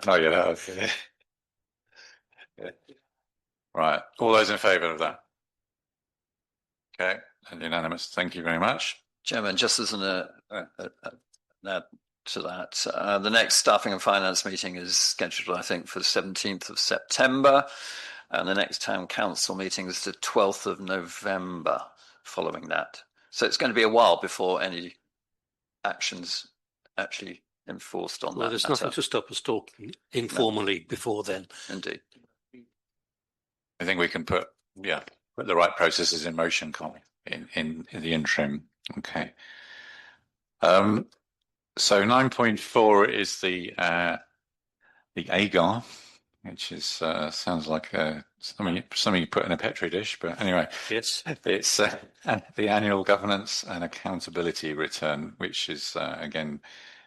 Oh, yeah. Okay. Yeah. Right. All those in favour of that? Okay. And unanimous. Thank you very much. Chairman, just as an add to that, the next staffing and finance meeting is scheduled, I think, for the 17th of September, and the next town council meeting is the 12th of November following that. So it's going to be a while before any actions actually enforced on that. Well, there's nothing to stop us talking informally before then. Indeed. I think we can put the right processes in motion, can't we, in the interim. Okay. So 9.4 is the AGAR, which is sounds like something you put in a petri dish, but anyway, yes, it's the annual governance and accountability return, which is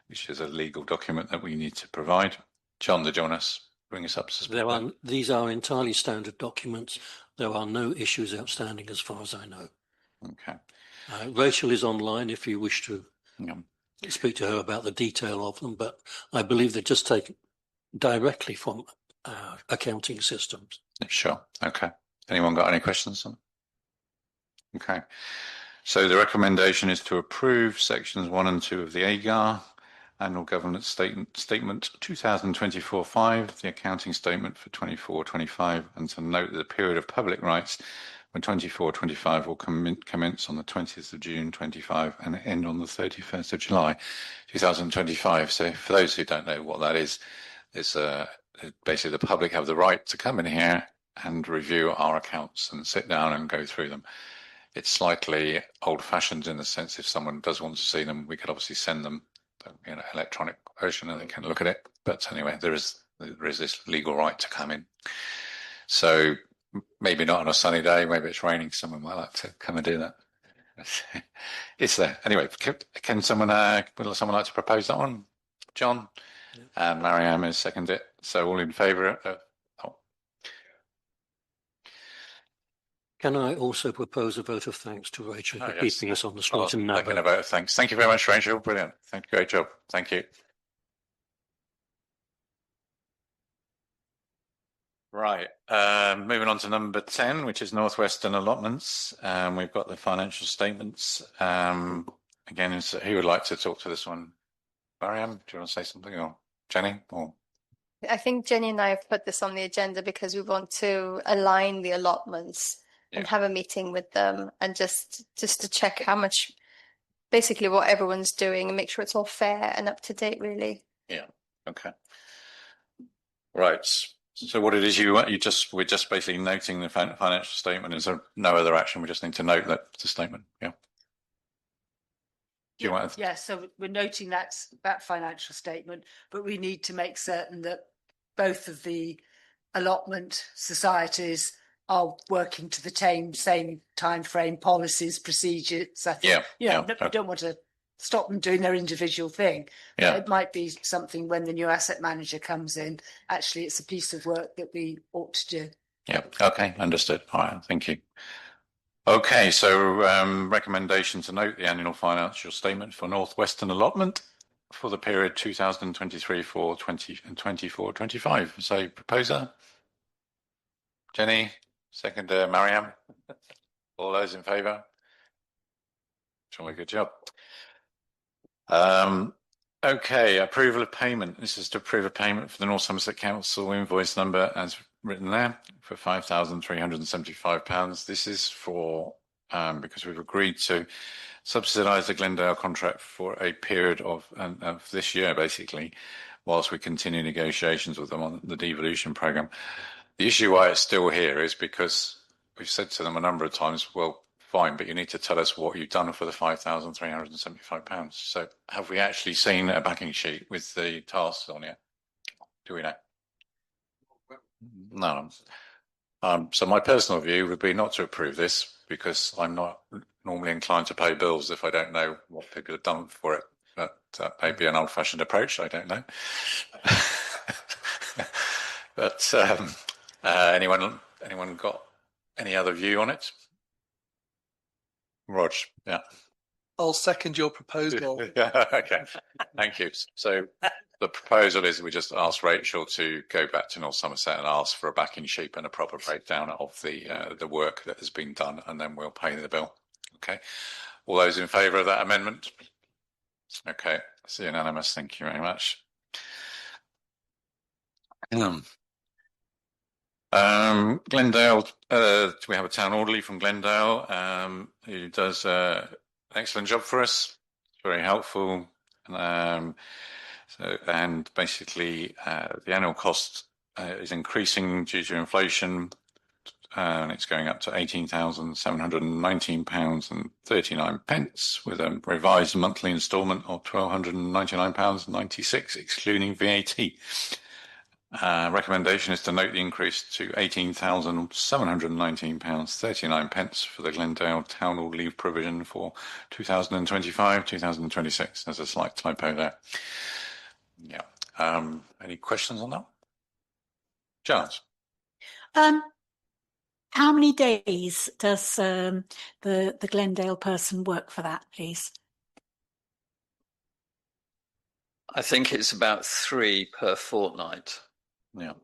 which is a legal document that we need to provide. John, do you want to bring us up to speed? These are entirely standard documents. There are no issues outstanding as far as I know. Okay. Rachel is online if you wish to speak to her about the detail of them, but I believe they're just taken directly from accounting systems. Sure. Okay. Anyone got any questions on? Okay. So the recommendation is to approve sections 1 and 2 of the AGAR Annual Governance Statement 2024-5, the accounting statement for 24-25, and to note that the period of public rights when 24-25 will commence on the 20th of June 25 and end on the 31st of July 2025. So for those who don't know what that is, it's basically the public have the right to come in here and review our accounts and sit down and go through them. It's slightly old-fashioned in the sense if someone does want to see them, we could obviously send them electronic version and they can look at it. But anyway, there is this legal right to come in. So maybe not on a sunny day, maybe it's raining, someone might like to come and do that. It's there. Anyway, can someone would someone like to propose that one? John? Yeah. And Mariam has seconded it. So all in favour? Can I also propose a vote of thanks to Rachel for keeping us on the spot? And a vote of thanks. Thank you very much, Rachel. Brilliant. Thank you. Great job. Thank you. Right. Moving on to number 10, which is Northwestern Allotments. We've got the financial statements. Again, who would like to talk to this one? Mariam, do you want to say something, or Jenny? Or I think Jenny and I have put this on the agenda because we want to align the allotments and have a meeting with them and just to check how much, basically what everyone's doing and make sure it's all fair and up to date, really. Yeah. Okay. Right. So what it is we're just basically noting the financial statement. Is there no other action? We just need to note that the statement. Yeah. Do you want to... Yeah. So we're noting that financial statement, but we need to make certain that both of the allotment societies are working to the same time frame, policies, procedures. I think, we don't want to stop them doing their individual thing. Yeah. It might be something when the new asset manager comes in. Actually, it's a piece of work that we ought to do. Yeah. Okay. Understood. All right. Thank you. Okay. So recommendation to note the annual financial statement for Northwestern Allotment for the period 2023-20 and 24-25. So proposer, Jenny. Second, Mariam. All those in favour? Jolly good job. Okay, approval of payment. This is to approve a payment for the North Somerset Council invoice number as written there for £5,375. This is for because we've agreed to subsidise the Glendale contract for a period of this year, basically, whilst we continue negotiations with them on the devolution programme. The issue why it's still here is because we've said to them a number of times, well, fine, but you need to tell us what you've done for the £5,375. So have we actually seen a backing sheet with the tasks on it? Do we know? No. So my personal view would be not to approve this because I'm not normally inclined to pay bills if I don't know what people have done for it. But that may be an old-fashioned approach. I don't know. But anyone got any other view on it? Rog, yeah. I'll second your proposal. Okay, thank you. So the proposal is we just ask Rachel to go back to North Somerset and ask for a backing sheet and a proper breakdown of the work that has been done, and then we'll pay the bill. Okay. All those in favour of that amendment? Okay, it's unanimous. Thank you very much. Glendale, we have a town orderly from Glendale who does an excellent job for us. It's very helpful. And basically the annual cost is increasing due to inflation, and it's going up to £18,719.39 with a revised monthly instalment of £1,299.96 excluding VAT. Recommendation is to note the increase to £18,719.39 for the Glendale Town Hall leave provision for 2025-2026. There's a slight typo there. Yeah. Any questions on that? Charles? How many days does the Glendale person work for that, please? I think it's about 3 per fortnight. Yeah.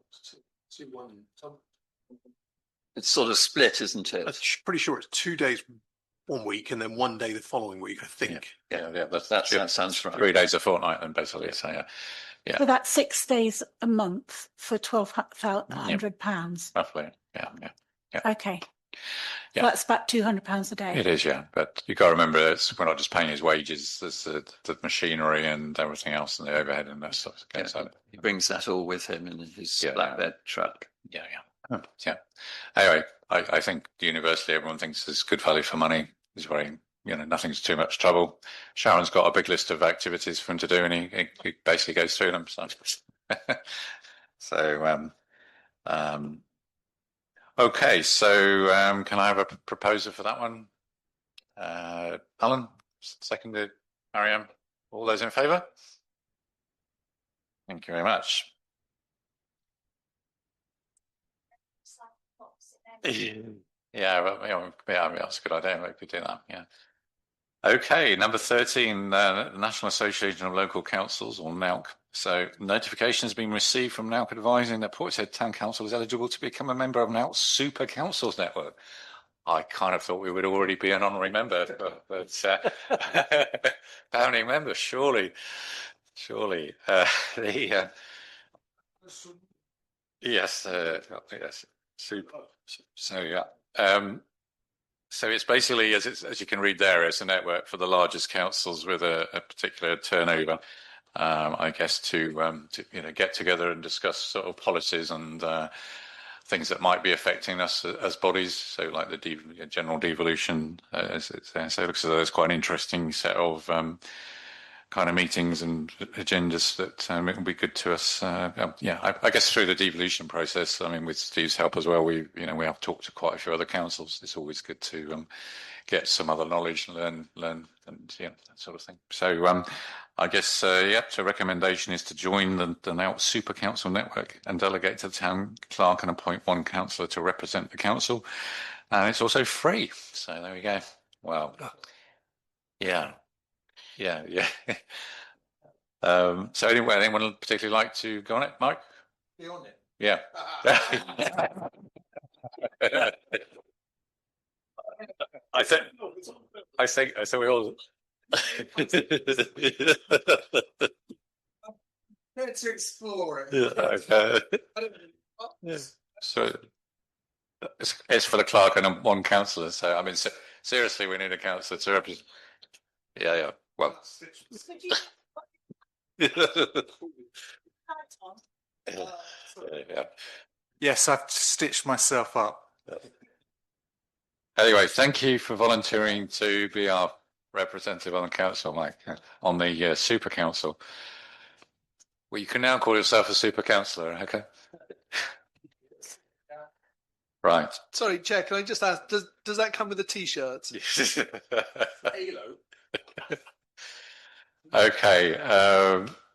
It's sort of split, isn't I'm it? pretty sure it's 2 days one week and then 1 day the following week, I think. Yeah, That sounds right. 3 days a fortnight, then basically. So yeah, So that's 6 days a month for £1,200. roughly. Yeah. Okay. Yeah. So that's about £200 a day. It is, yeah. But you got to remember, we're not just paying his wages. There's the machinery and everything else, and the overhead and that stuff. He brings that all with him in his flatbed truck. Yeah. Anyway, I think universally everyone thinks it's good value for money. It's very, nothing's too much trouble. Sharon's got a big list of activities for him to do, and he basically goes through them. So, okay. So, can I have a proposer for that one? Alan, seconded. Marianne, all those in favour? Thank you very much. Yeah, well, that's a good idea. We could do that. Yeah. Okay, number 13, the National Association of Local Councils, or NALC. So, notification has been received from NALC advising that Portishead Town Council is eligible to become a member of NALC's Super Councils Network. I kind of thought we would already be an honorary member, but founding member, surely. Yes. Super. So yeah. So it's basically, as you can read there, it's a network for the largest councils with a particular turnover. I guess to get together and discuss sort of policies and things that might be affecting us as bodies. So like the general devolution, so it looks as though there's quite an interesting set of kind of meetings and agendas that it will be good to us. I guess through the devolution process, I mean, with Steve's help as well, we have talked to quite a few other councils. It's always good to get some other knowledge, learn, and that sort of thing. So I guess so recommendation is to join the NALC Super Council Network and delegate to the town clerk and appoint one councillor to represent the council. And it's also free. So there we go. Well, yeah. So anyway, anyone particularly like to go on it, Mike? Be on it. Yeah. I think we all. Let's explore it. Okay. So it's for the clerk and one councillor. So I mean, seriously, we need a councillor to represent. Yeah. Well. Yes, I've stitched myself up. Anyway, thank you for volunteering to be our representative on the council, Mike, on the Super Council. Well, you can now call yourself a Super Councillor, okay? Right. Sorry, Chair, can I just ask, does that come with a T-shirt? Halo. Okay,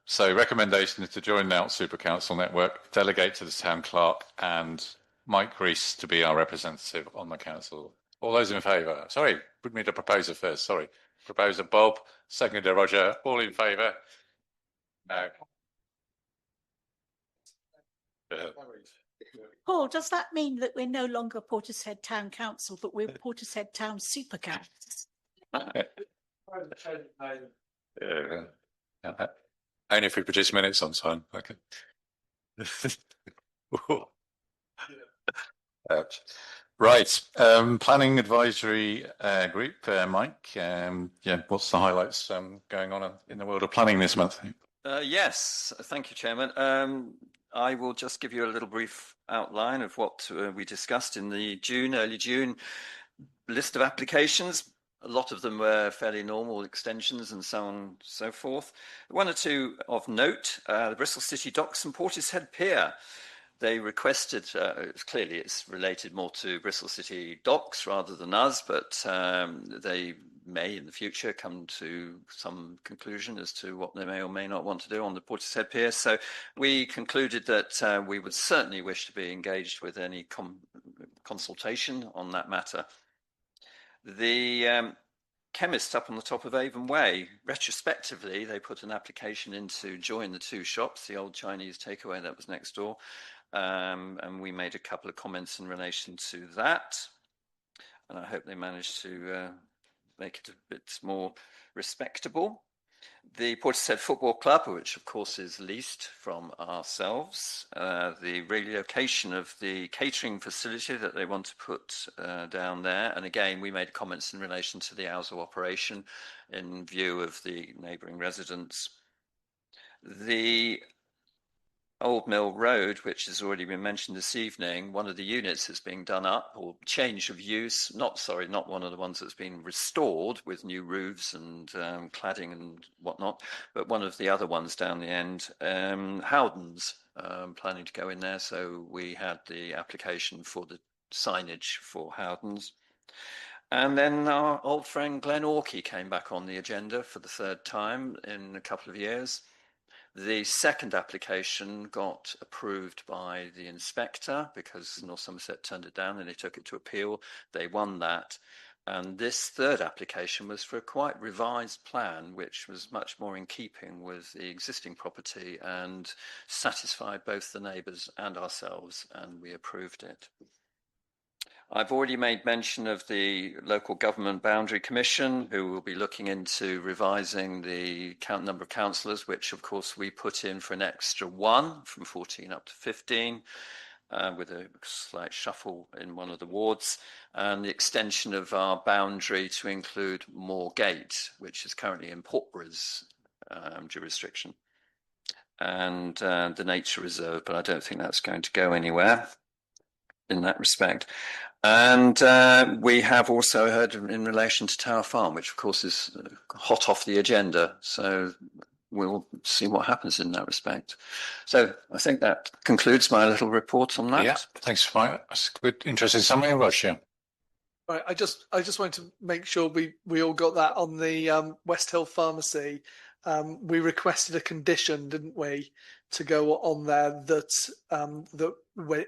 so recommendation is to join the NALC Super Council Network, delegate to the town clerk, and Mike Rees to be our representative on the council. All those in favour? Sorry, put me the proposer first. Sorry, proposer Bob, seconder Roger. All in favour? No. Paul, does that mean that we're no longer Portishead Town Council, but we're Portishead Town Super Council? Only if we produce minutes on time. Okay. Right. Planning advisory group, Mike. What's the highlights going on in the world of planning this month? Yes, thank you, Chairman. I will just give you a little brief outline of what we discussed in the early June list of applications. A lot of them were fairly normal extensions and so on and so forth. One or two of note, the Bristol City Docks and Portishead Pier. They requested, clearly it's related more to Bristol City Docks rather than us, but they may in the future come to some conclusion as to what they may or may not want to do on the Portishead Pier. So we concluded that we would certainly wish to be engaged with any consultation on that matter. The chemist up on the top of Avon Way. Retrospectively, they put an application in to join the two shops, the old Chinese takeaway that was next door. And we made a couple of comments in relation to that. And I hope they managed to make it a bit more respectable. The Portishead Football Club, which of course is leased from ourselves, the relocation of the catering facility that they want to put down there. And again, we made comments in relation to the hours of operation in view of the neighbouring residents. The Old Mill Road, which has already been mentioned this evening, one of the units is being done up, or change of use, not one of the ones that's been restored with new roofs and cladding and whatnot, but one of the other ones down the end, Howden's planning to go in there, so we had the application for the signage for Howden's. And then our old friend Glen Orkey came back on the agenda for the third time in a couple of years. The second application got approved by the inspector because North Somerset turned it down and they took it to appeal. They won that. And this third application was for a quite revised plan, which was much more in keeping with the existing property and satisfied both the neighbours and ourselves, and we approved it. I've already made mention of the Local Government Boundary Commission, who will be looking into revising the number of councillors, which of course we put in for an extra 1 from 14 up to 15, with a slight shuffle in one of the wards, and the extension of our boundary to include Moorgate, which is currently in Portborough's jurisdiction, and the nature reserve, but I don't think that's going to go anywhere in that respect. And we have also heard in relation to Tower Farm, which of course is hot off the agenda. So we'll see what happens in that respect. So I think that concludes my little report on that. Yeah, thanks, Mike. That's a good, interesting summary, Roger. Right, I just wanted to make sure we all got that on the West Hill Pharmacy. We requested a condition, didn't we, to go on there that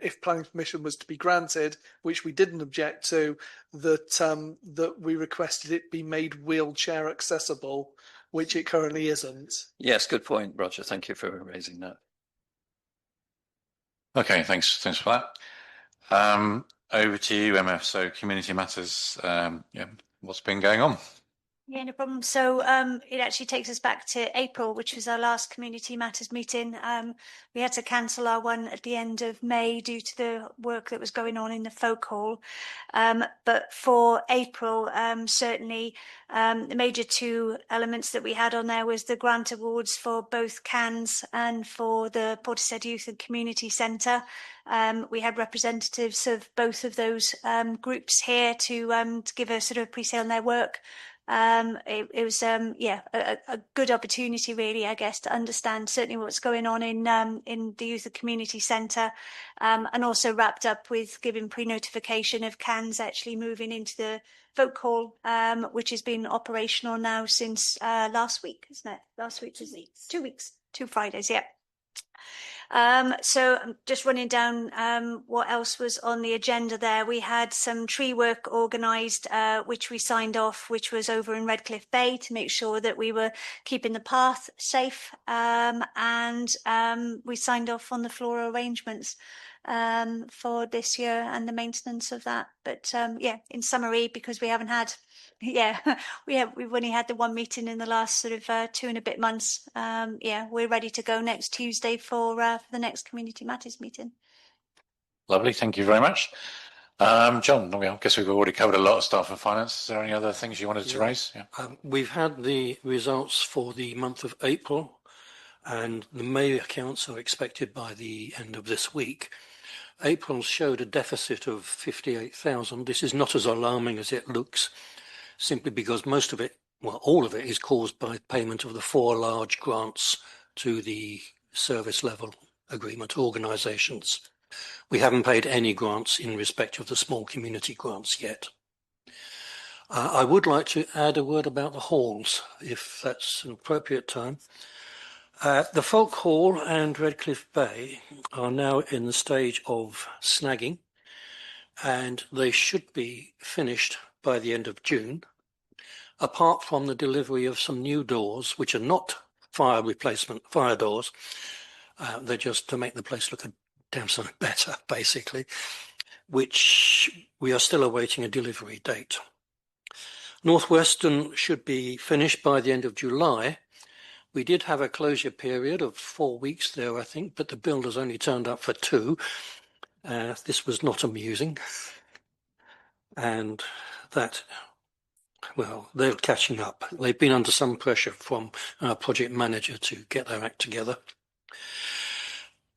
if planning permission was to be granted, which we didn't object to, that we requested it be made wheelchair accessible, which it currently isn't. Yes, good point, Roger. Thank you for raising that. Okay, thanks for that. Over to you, MF. So community matters. What's been going on? Yeah, no problem. So it actually takes us back to April, which was our last Community Matters meeting. We had to cancel our one at the end of May due to the work that was going on in the folk hall. But for April, certainly the major two elements that we had on there was the grant awards for both CANS and for the Portishead Youth and Community Centre. We had representatives of both of those groups here to give a sort of pre-sale on their work. It was a good opportunity really, I guess, to understand certainly what's going on in the Youth and Community Centre, and also wrapped up with giving pre-notification of CANS actually moving into the folk hall, which has been operational now since last week, isn't it? Last week was 2 weeks, 2 Fridays, yeah. So I'm just running down what else was on the agenda there. We had some tree work organised, which we signed off, which was over in Redcliffe Bay to make sure that we were keeping the path safe, and we signed off on the floral arrangements for this year and the maintenance of that. But in summary, because we haven't had we've only had the one meeting in the last sort of 2 and a bit months. We're ready to go next Tuesday for the next Community Matters meeting. Lovely, thank you very much. John, I guess we've already covered a lot of stuff in finance. Is there any other things you wanted to raise? Yeah. We've had the results for the month of April, and the May accounts are expected by the end of this week. April showed a deficit of 58,000. This is not as alarming as it looks, simply because most of it, well, all of it is caused by payment of the 4 large grants to the service level agreement organisations. We haven't paid any grants in respect of the small community grants yet. I would like to add a word about the halls, if that's an appropriate time. The Folk Hall and Redcliffe Bay are now in the stage of snagging, and they should be finished by the end of June. apart from the delivery of some new doors, which are not fire doors, they're just to make the place look a damn sight better, basically, which we are still awaiting a delivery date. Northwestern should be finished by the end of July. We did have a closure period of 4 weeks there, I think, but the builders only turned up for 2. This was not amusing. And that, well, they're catching up. They've been under some pressure from our project manager to get their act together.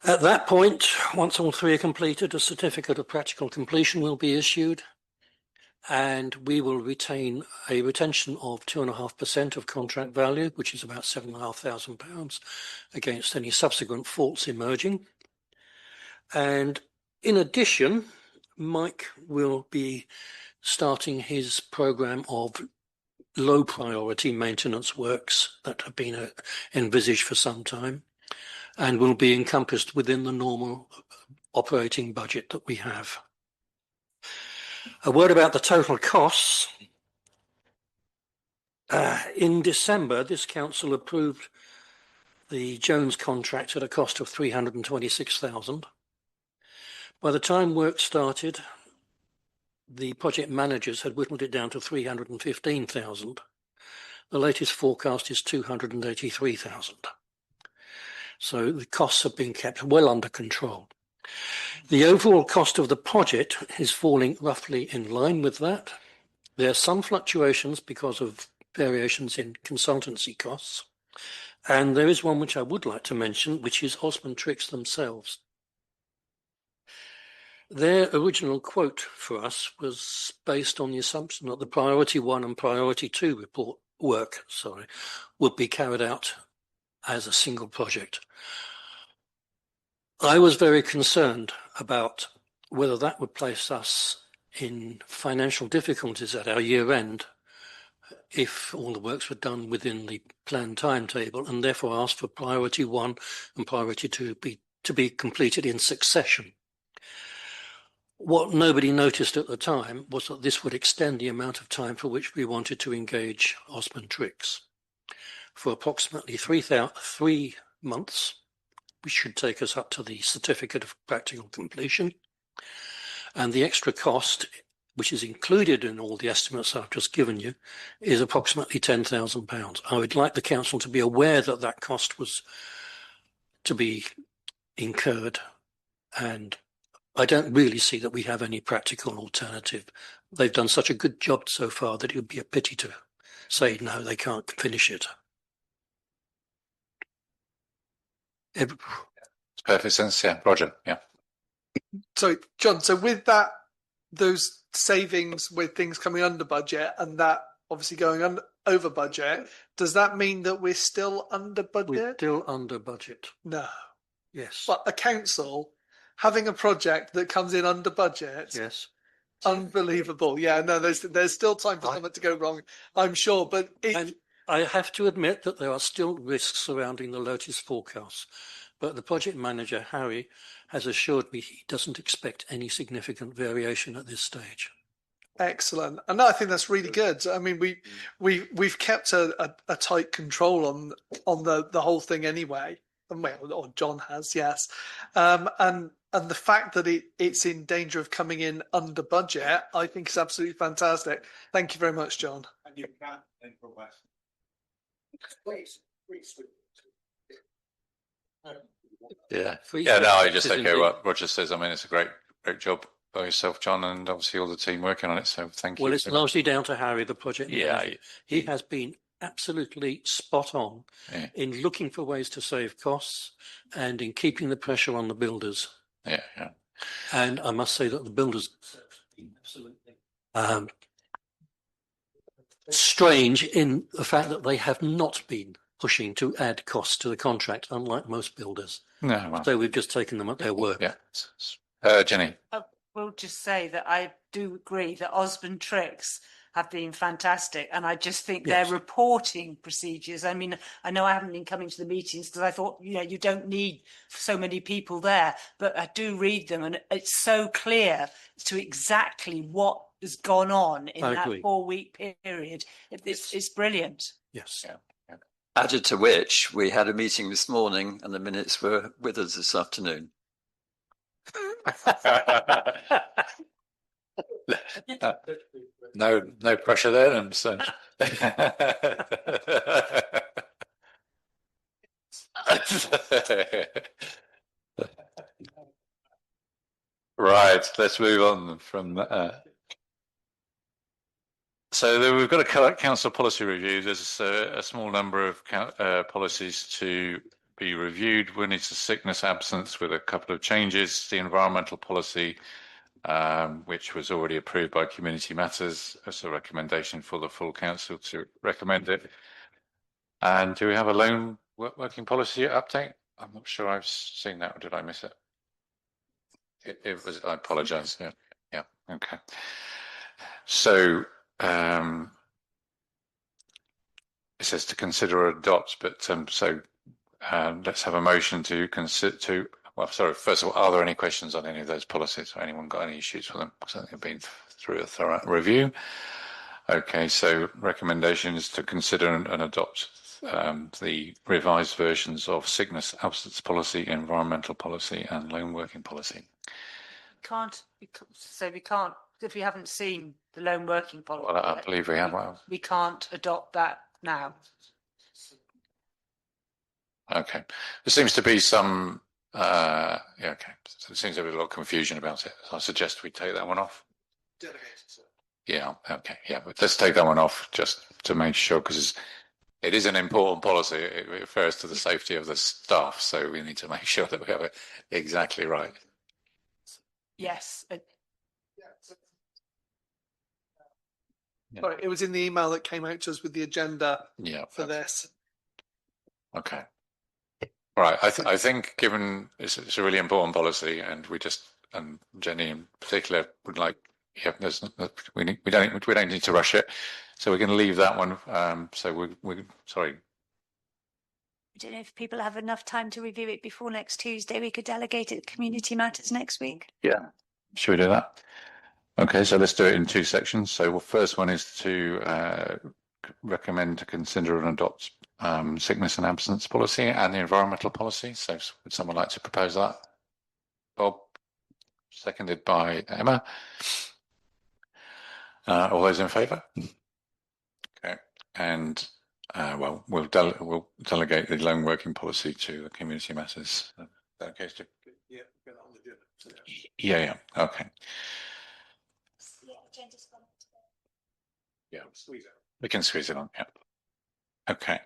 At that point, once all 3 are completed, a certificate of practical completion will be issued, and we will retain a retention of 2.5% of contract value, which is about £7,500 against any subsequent faults emerging. And in addition, Mike will be starting his programme of low priority maintenance works that have been envisaged for some time and will be encompassed within the normal operating budget that we have. A word about the total costs. In December, this council approved the Jones contract at a cost of £326,000. By the time work started, the project managers had whittled it down to £315,000. The latest forecast is £283,000. So the costs have been kept well under control. The overall cost of the project is falling roughly in line with that. There are some fluctuations because of variations in consultancy costs. And there is one which I would like to mention, which is Osborne Tricks themselves. Their original quote for us was based on the assumption that the Priority 1 and Priority 2 work would be carried out as a single project. I was very concerned about whether that would place us in financial difficulties at our year end if all the works were done within the planned timetable, and therefore asked for Priority 1 and Priority 2 to be completed in succession. What nobody noticed at the time was that this would extend the amount of time for which we wanted to engage Osborne Tricks. For approximately 3 months, which should take us up to the certificate of practical completion. And the extra cost, which is included in all the estimates I've just given you, is approximately £10,000. I would like the council to be aware that that cost was to be incurred, and I don't really see that we have any practical alternative. They've done such a good job so far that it would be a pity to say, no, they can't finish it. It's perfect sense, yeah. Roger, yeah. So, John, so with that, those savings with things coming under budget and that obviously going over budget, does that mean that we're still under budget? We're still under budget. No. Yes. But a council having a project that comes in under budget. Yes. Unbelievable. Yeah, no, there's still time for something to go wrong, I'm sure. But and I have to admit that there are still risks surrounding the Lotus forecast. But the project manager, Harry, has assured me he doesn't expect any significant variation at this stage. Excellent. And I think that's really good. I mean, we've kept a tight control on the whole thing anyway. Well, or John has, yes. And the fact that it's in danger of coming in under budget, I think is absolutely fantastic. Thank you very much, John. And you can then progress. Please. Yeah. Yeah, no, I just echo what Roger says. I mean, it's a great job by yourself, John, and obviously all the team working on it. So thank you. Well, it's largely down to Harry, the project manager. Yeah. He has been absolutely spot on in looking for ways to save costs and in keeping the pressure on the builders. Yeah, yeah. And I must say that the builders absolutely strange in the fact that they have not been pushing to add costs to the contract, unlike most builders. No, well, so we've just taken them at their word. Yeah. Jenny. I will just say that I do agree that Osborne Tricks have been fantastic. And I just think Yes. their reporting procedures, I mean, I know I haven't been coming to the meetings because I thought, you know, you don't need so many people there, but I do read them and it's so clear to exactly what has gone on in I that agree. 4-week period. It's brilliant. Yes. Yeah. Added to which, we had a meeting this morning and the minutes were with us this afternoon. No pressure there, then. So. Right, let's move on from that. So we've got a council policy review. There's a small number of policies to be reviewed. One is the sickness absence with a couple of changes. The environmental policy, which was already approved by Community Matters as a recommendation for the full council to recommend it. And do we have a loan working policy update? I'm not sure I've seen that, or did I miss it? It was, I apologise. Yeah, okay. So it says to consider or adopt, but let's have a motion to consider first of all, are there any questions on any of those policies? Or anyone got any issues with them? So they've been through a thorough review. Okay, so recommendation is to consider and adopt the revised versions of sickness absence policy, environmental policy, and loan working policy. We can't, if we haven't seen the loan working policy. Well, I believe we have. We can't adopt that now. Okay, there seems to be some. Yeah, okay. So there seems to be a lot of confusion about it. So I suggest we take that one off. Yeah. Okay. Yeah, but let's take that one off just to make sure, because it is an important policy. It refers to the safety of the staff, so we need to make sure that we have it exactly right. Yes. Sorry, it was in the email that came out to us with the agenda for this. Okay. Right. I think given it's a really important policy, and and Jenny in particular would like, we don't need to rush it, so we're going to leave that one. So we sorry. I don't know if people have enough time to review it before next Tuesday. We could delegate it to Community Matters next week. Yeah. Should we do that? Okay, so let's do it in two sections. So the first one is to recommend to consider and adopt sickness and absence policy and the environmental policy. So would someone like to propose that? Bob, seconded by Emma. All those in favour? Okay, and we'll delegate the loan working policy to the Community Matters. Okay, yeah, okay. Yeah, we can squeeze it on. Yeah. Okay.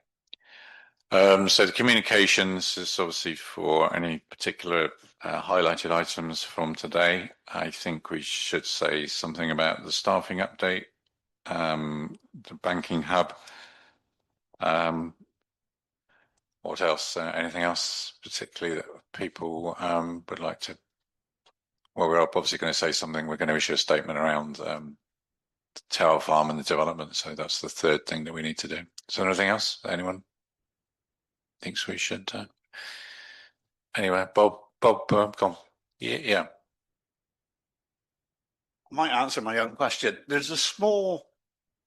So the communications is obviously for any particular highlighted items from today. I think we should say something about the staffing update, the banking hub. What else? Anything else particularly that people would like to? Well, we're obviously going to say something. We're going to issue a statement around Tower Farm and the development. So that's the third thing that we need to do. Is there anything else that anyone thinks we should? Anyway, Bob, come on. Yeah. I might answer my own question. There's a small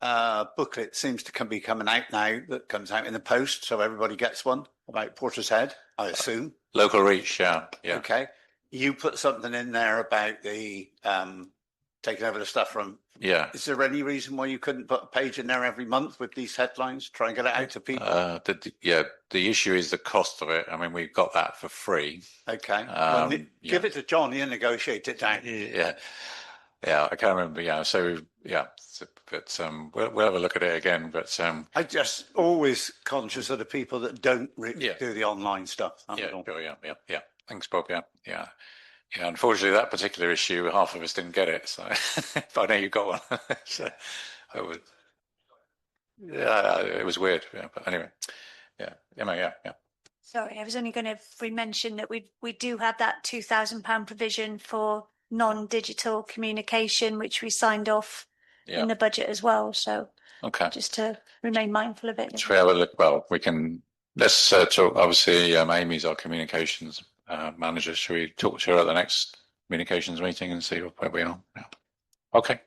booklet seems to be coming out now that comes out in the post, so everybody gets one about Portishead, I assume. Local reach, yeah. Okay. You put something in there about the taking over the stuff from. Yeah. Is there any reason why you couldn't put a page in there every month with these headlines? Try and get it out to people. The issue is the cost of it. I mean, we've got that for free. Okay. Give it to John. He'll negotiate it down. Yeah. I can't remember. Yeah. So but we'll have a look at it again. But I'm just always conscious of the people that don't do the online stuff. Yeah. Thanks, Bob. Yeah. Unfortunately, that particular issue, half of us didn't get it. So, but I know you got one. So, it was weird. Yeah, but anyway, yeah. Sorry, I was only going to mention that we do have that £2,000 provision for non-digital communication, which we signed off Yeah. in the budget as well. So Okay. just to remain mindful of it. Should we have a look? Well, we can, let's talk, obviously, Amy's our communications manager. Should we talk to her at the next communications meeting and see where we are? Yeah. Okay.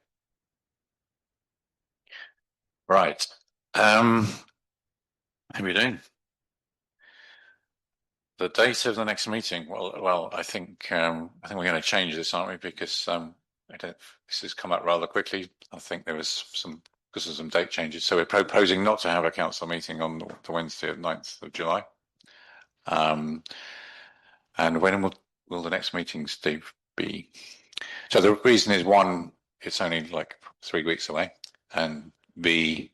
Right. How are we doing? The date of the next meeting. Well, I think we're going to change this, aren't we? Because this has come up rather quickly. I think there was because of some date changes. So we're proposing not to have a council meeting on the Wednesday of 9th of July. And when will the next meeting, Steve, be? So the reason is, one, it's only like 3 weeks away, and B,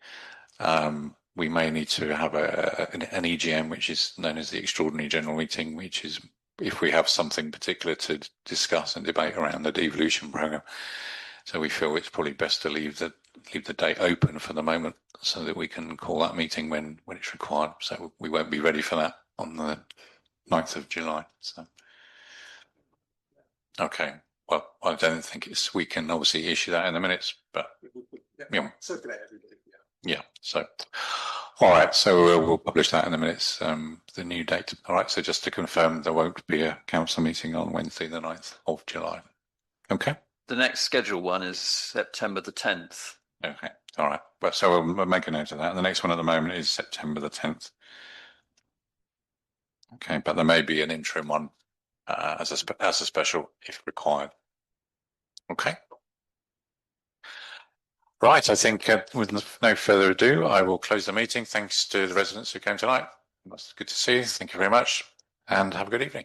we may need to have an EGM, which is known as the Extraordinary General Meeting, which is if we have something particular to discuss and debate around the devolution programme. So we feel it's probably best to leave the date open for the moment, so that we can call that meeting when it's required. So we won't be ready for that on the 9th of July. So, okay. Well, I don't think we can obviously issue that in the minutes, but yeah. Yeah. So, all right. So we'll publish that in the minutes, the new date. All right. So just to confirm, there won't be a council meeting on Wednesday, the 9th of July. Okay. The next scheduled one is September the 10th. Okay. All right. Well, so we'll make a note of that. And the next one at the moment is September the 10th. Okay. But there may be an interim one as a special if required. Okay. Right, I think with no further ado, I will close the meeting. Thanks to the residents who came tonight. It was good to see you. Thank you very much, and have a good evening.